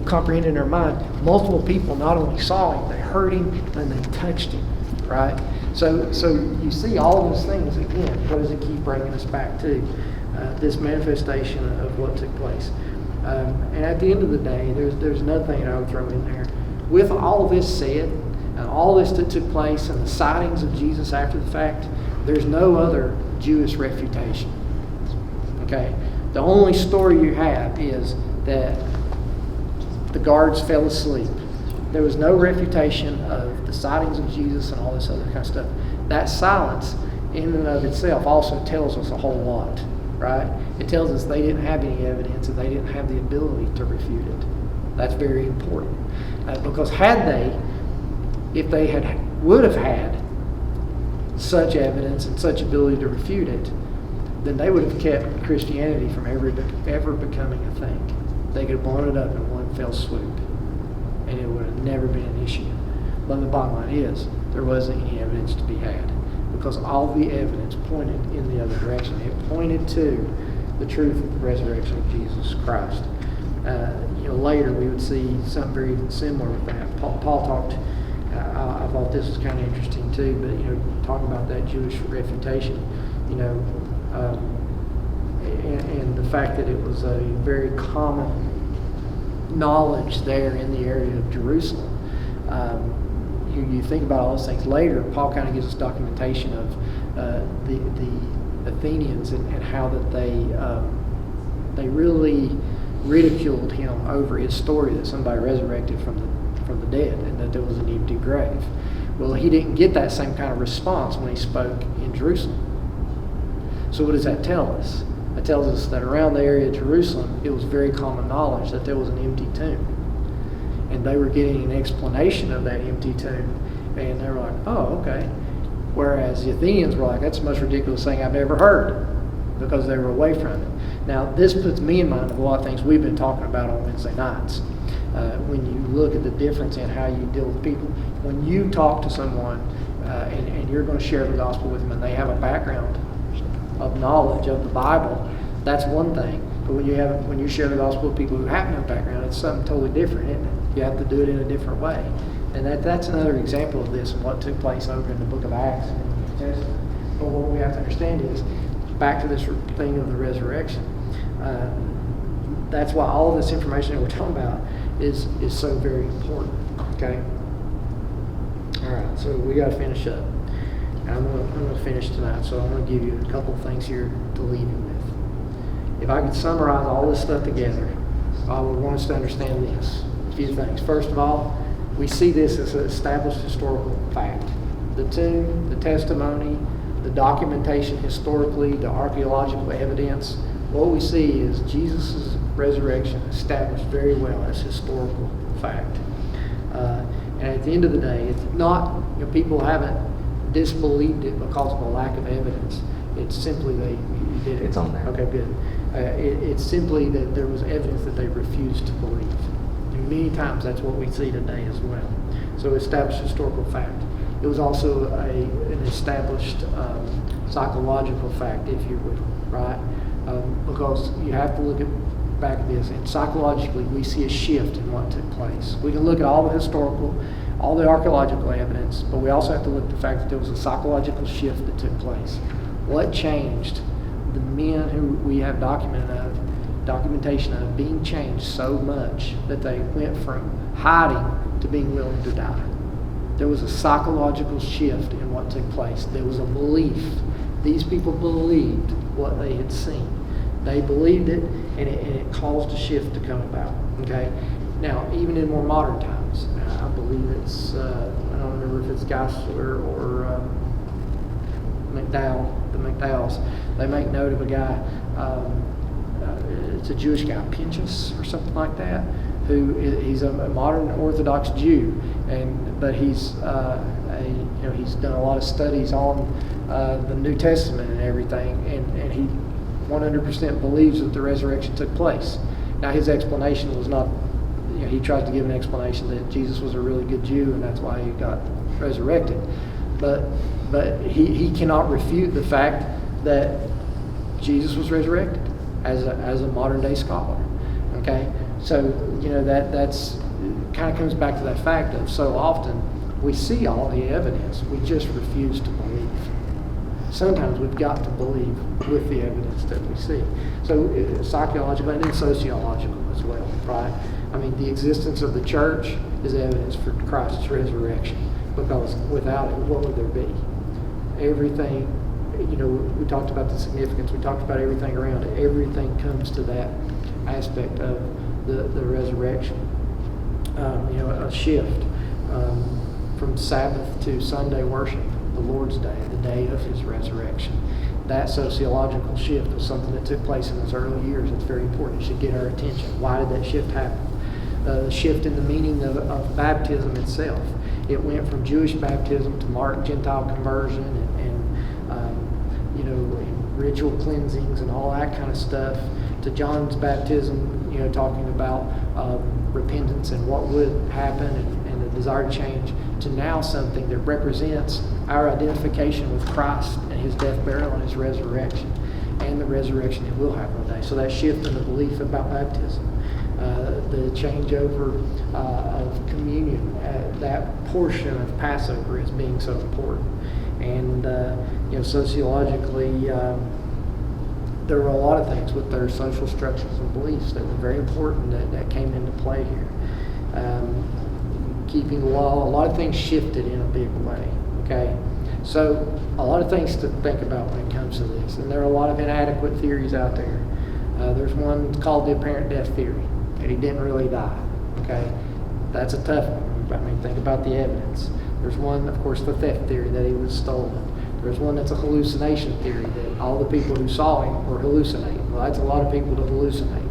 comprehended in their mind. Multiple people not only saw him, they heard him and they touched him, right? So you see all those things again. What does it keep bringing us back to? This manifestation of what took place. And at the end of the day, there's another thing I would throw in there. With all of this said, and all this that took place, and the sightings of Jesus after the fact, there's no other Jewish refutation. Okay? The only story you have is that the guards fell asleep. There was no refutation of the sightings of Jesus and all this other kind of stuff. That silence in and of itself also tells us a whole lot, right? It tells us they didn't have any evidence and they didn't have the ability to refute it. That's very important. Because if they would have had such evidence and such ability to refute it, then they would have kept Christianity from ever becoming a thing. They could have blown it up in one fell swoop, and it would have never been an issue. But the bottom line is, there wasn't any evidence to be had, because all the evidence pointed in the other direction. It pointed to the truth of the resurrection of Jesus Christ. Later we would see something very similar with that. Paul talked. I thought this was kind of interesting too, but talking about that Jewish refutation, and the fact that it was a very common knowledge there in the area of Jerusalem. You think about all those things later. Paul kind of gives us documentation of the Athenians and how that they really ridiculed him over his story that somebody resurrected from the dead and that there was an empty grave. Well, he didn't get that same kind of response when he spoke in Jerusalem. So what does that tell us? It tells us that around the area of Jerusalem, it was very common knowledge that there was an empty tomb. And they were getting an explanation of that empty tomb. And they were like, oh, okay. Whereas the Athenians were like, that's the most ridiculous thing I've ever heard, because they were away from it. Now, this puts me in mind of a lot of things we've been talking about on Wednesday nights. When you look at the difference in how you deal with people, when you talk to someone and you're going to share the gospel with them and they have a background of knowledge of the Bible, that's one thing. But when you share the gospel with people who have no background, it's something totally different, isn't it? You have to do it in a different way. And that's another example of this and what took place over in the book of Acts and the New Testament. But what we have to understand is, back to this thing of the resurrection, that's why all of this information that we're talking about is so very important. Okay? All right, so we got to finish up. And I'm going to finish tonight, so I'm going to give you a couple of things here to leave you with. If I could summarize all this stuff together, I would want us to understand this. A few things. First of all, we see this as an established historical fact. The tomb, the testimony, the documentation historically, the archaeological evidence, what we see is Jesus' resurrection established very well as historical fact. And at the end of the day, it's not, people haven't disbelieved it because of a lack of evidence. It's simply they did it. It's on there. Okay, good. It's simply that there was evidence that they refused to believe. And many times that's what we see today as well. So established historical fact. It was also an established psychological fact, if you will, right? Because you have to look back at this, and psychologically we see a shift in what took place. We can look at all the historical, all the archaeological evidence, but we also have to look at the fact that there was a psychological shift that took place. What changed? The men who we have documentation of being changed so much that they went from hiding to being willing to die. There was a psychological shift in what took place. There was a belief. These people believed what they had seen. They believed it, and it caused a shift to come about. Okay. Now, even in more modern times, I believe it's I don't remember if it's Geisler or McDowell, the McDowells. They make note of a guy. It's a Jewish guy, Pinchas or something like that, he's a modern Orthodox Jew, but he's he's done a lot of studies on the New Testament and everything, and he 100% believes that the resurrection took place. Now his explanation was not, he tries to give an explanation that Jesus was a really good Jew and that's why he got resurrected, but he cannot refute the fact that Jesus was resurrected as a modern day scholar. Okay, so that's kind of comes back to that fact of so often we see all the evidence, we just refuse to believe. Sometimes we've got to believe with the evidence that we see. So psychological and then sociological as well, right? I mean, the existence of the church is evidence for Christ's resurrection, because without it, what would there be? Everything, we talked about the significance, we talked about everything around it. Everything comes to that aspect of the resurrection. A shift from Sabbath to Sunday worship, the Lord's Day, the day of His resurrection. That sociological shift was something that took place in those early years. It's very important. It should get our attention. Why did that shift happen? The shift in the meaning of baptism itself. It went from Jewish baptism to marked Gentile conversion and ritual cleansings and all that kind of stuff, to John's baptism, talking about repentance and what would happen and the desired change, to now something that represents our identification with Christ and His death, burial, and His resurrection, and the resurrection that will happen one day. So that shift in the belief about baptism, the changeover of communion, that portion of Passover as being so important. And sociologically, there were a lot of things with their social structures and beliefs that were very important that came into play here. Keeping the law, a lot of things shifted in a big way. Okay, so a lot of things to think about when it comes to this, and there are a lot of inadequate theories out there. There's one called the apparent death theory, that he didn't really die. Okay, that's a tough one. I mean, think about the evidence. There's one, of course, the theft theory, that he was stolen. There's one that's a hallucination theory, that all the people who saw him were hallucinating. Well, that's a lot of people to hallucinate,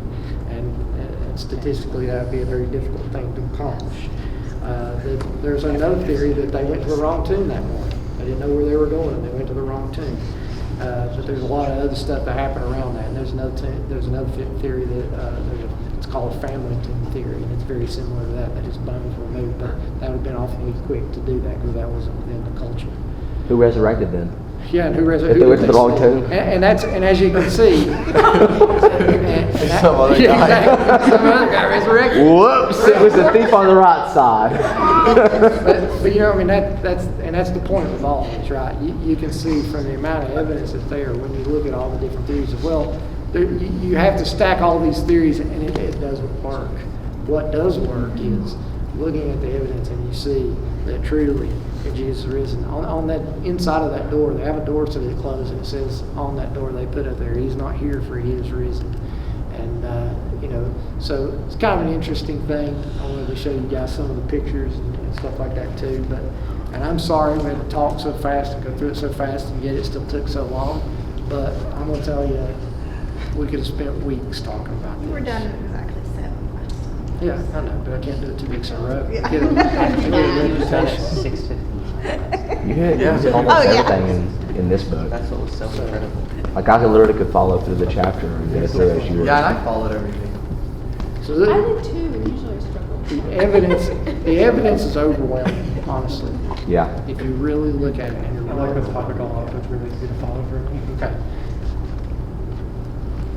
and statistically that would be a very difficult thing to accomplish. There's another theory that they went to the wrong tomb that morning. They didn't know where they were going, and they went to the wrong tomb. But there's a lot of other stuff that happened around that. And there's another theory that it's called family tomb theory, and it's very similar to that his bones were moved. But that would have been awfully quick to do that, because that wasn't within the culture. Who resurrected then? Yeah, and who resurrected? If they went to the wrong tomb. And as you can see, Some other guy. Exactly, some other guy resurrected. Whoops! It was the thief on the right side. but that's the point of all of this, right? You can see from the amount of evidence that's there when you look at all the different theories of, you have to stack all these theories, and it doesn't work. What does work is looking at the evidence, and you see that truly Jesus is risen. On that inside of that door, they have a door so that it closes, and it says on that door they put up there, He's not here, for He is risen. And so it's kind of an interesting thing. I wanted to show you guys some of the pictures and stuff like that too. And I'm sorry we had to talk so fast and go through it so fast, and yet it still took so long. But I'm going to tell you, we could have spent weeks talking about this. We're done at exactly 7 last time. Yeah, I know, but I can't do it 2 weeks in a row. Yeah. I get a He was done at 6:50. You hit almost Oh, yeah. everything in this book. That's what was so incredible. Like I literally could follow through the chapter and go through as you were. Yeah, and I followed everything. So I the, did too. Usually I struggle. the evidence is overwhelming, honestly. Yeah. If you really look at it and you're I like this topic a lot. It's really easy to follow through. Okay.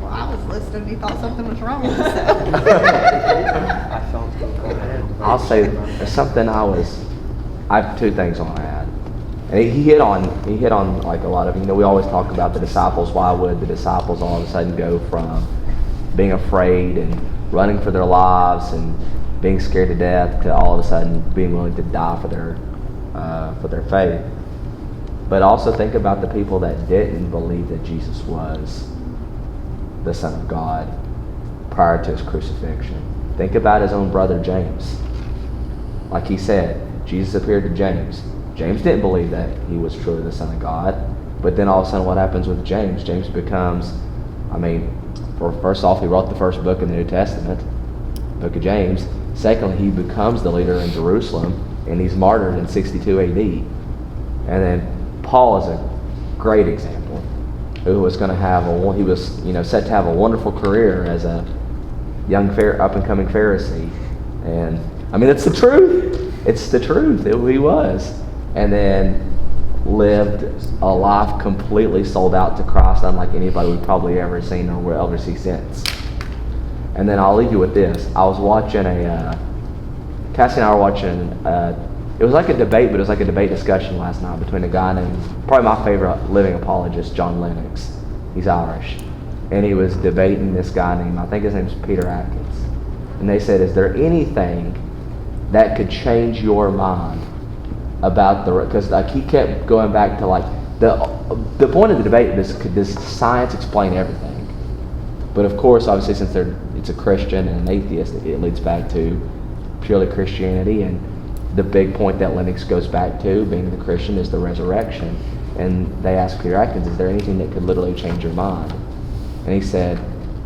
Well, I was listening, he thought something was wrong with us. I felt I'll say there's something I have two things I want to add. And he hit on like a lot of, we always talk about the disciples. Why would the disciples all of a sudden go from being afraid and running for their lives and being scared to death to all of a sudden being willing to die for their faith? But also think about the people that didn't believe that Jesus was the Son of God prior to his crucifixion. Think about his own brother James. Like he said, Jesus appeared to James. James didn't believe that he was truly the Son of God. But then all of a sudden what happens with James? James becomes, first off, he wrote the first book in the New Testament, book of James. Secondly, he becomes the leader in Jerusalem, and he's martyred in 62 AD. And then Paul is a great example, who was going to have he was set to have a wonderful career as a young up-and-coming Pharisee. And it's the truth. It's the truth. He was. And then lived a life completely sold out to Christ, unlike anybody we've probably ever seen or will ever see since. And then I'll leave you with this. I was watching Cassie and I were watching, it was like a debate, but it was like a debate discussion last night between a guy named, probably my favorite living apologist, John Lennox. He's Irish. And he was debating this guy named, I think his name's Peter Atkins. And they said, is there anything that could change your mind about because he kept going back to the point of the debate is, could this science explain everything? But of course, obviously, since it's a Christian and an atheist, it leads back to purely Christianity. And the big point that Lennox goes back to, being the Christian, is the resurrection. And they asked Peter Atkins, is there anything that could literally change your mind? And he said,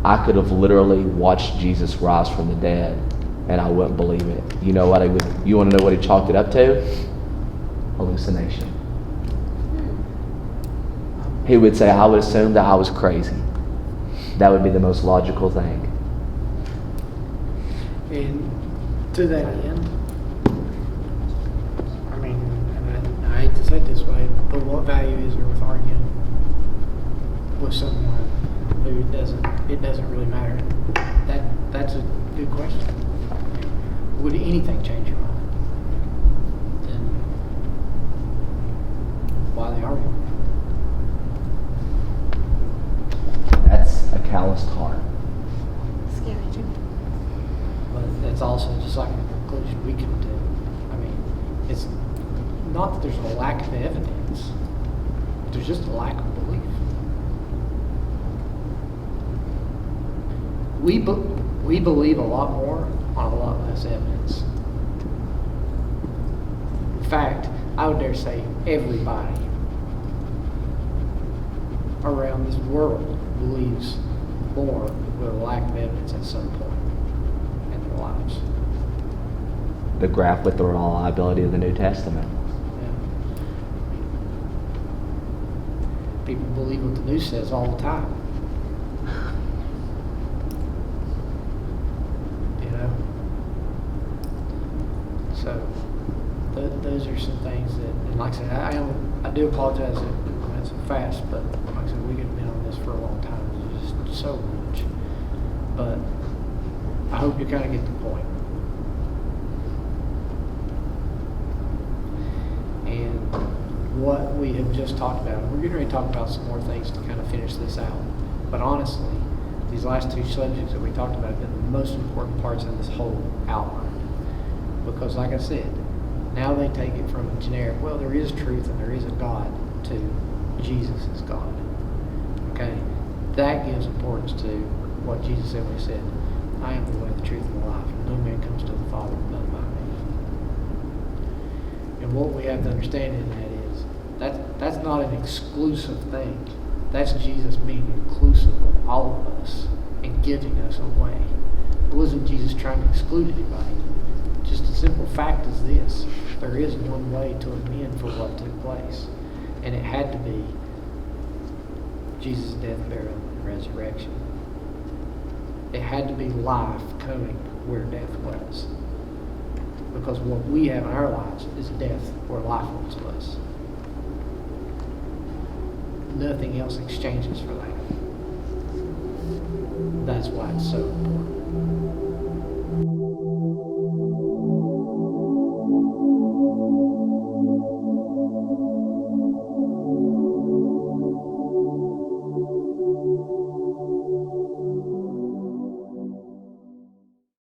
I could have literally watched Jesus rise from the dead, and I wouldn't believe it. You want to know what he chalked it up to? Hallucination. He would say, I would assume that I was crazy. That would be the most logical thing. And to that end, and I hate to say it this way, but what value is there with arguing with someone who it doesn't really matter? That's a good question. Would anything change your mind? Then why the argument? That's a calloused heart. Scary too. But that's also just like the conclusion we come to. It's not that there's a lack of evidence. There's just a lack of belief. We believe a lot more on a lot less evidence. In fact, I would dare say everybody around this world believes more with a lack of evidence at some point in their lives. The graph with the reliability of the New Testament. Yeah. People believe what the news says all the time. So those are some things that, and like I said, I do apologize that I went so fast, but like I said, we could have been on this for a long time. There's just so much. But I hope you kind of get the point. And what we have just talked about, we're getting ready to talk about some more things to kind of finish this out. But honestly, these last two subjects that we talked about have been the most important parts of this whole outline. Because like I said, now they take it from a generic, well, there is truth and there is a God, to Jesus is God. Okay? That gives importance to what Jesus said when he said, I am the way, the truth, and the life. No man comes to the Father but by me. And what we have to understand in that is, that's not an exclusive thing. That's Jesus being inclusive of all of us and giving us a way. It wasn't Jesus trying to exclude anybody. Just a simple fact is this. There is one way to amend for what took place. And it had to be Jesus' death, burial, and resurrection. It had to be life coming where death was. Because what we have in our lives is death where life once was. Nothing else exchanges for that. That's why it's so important.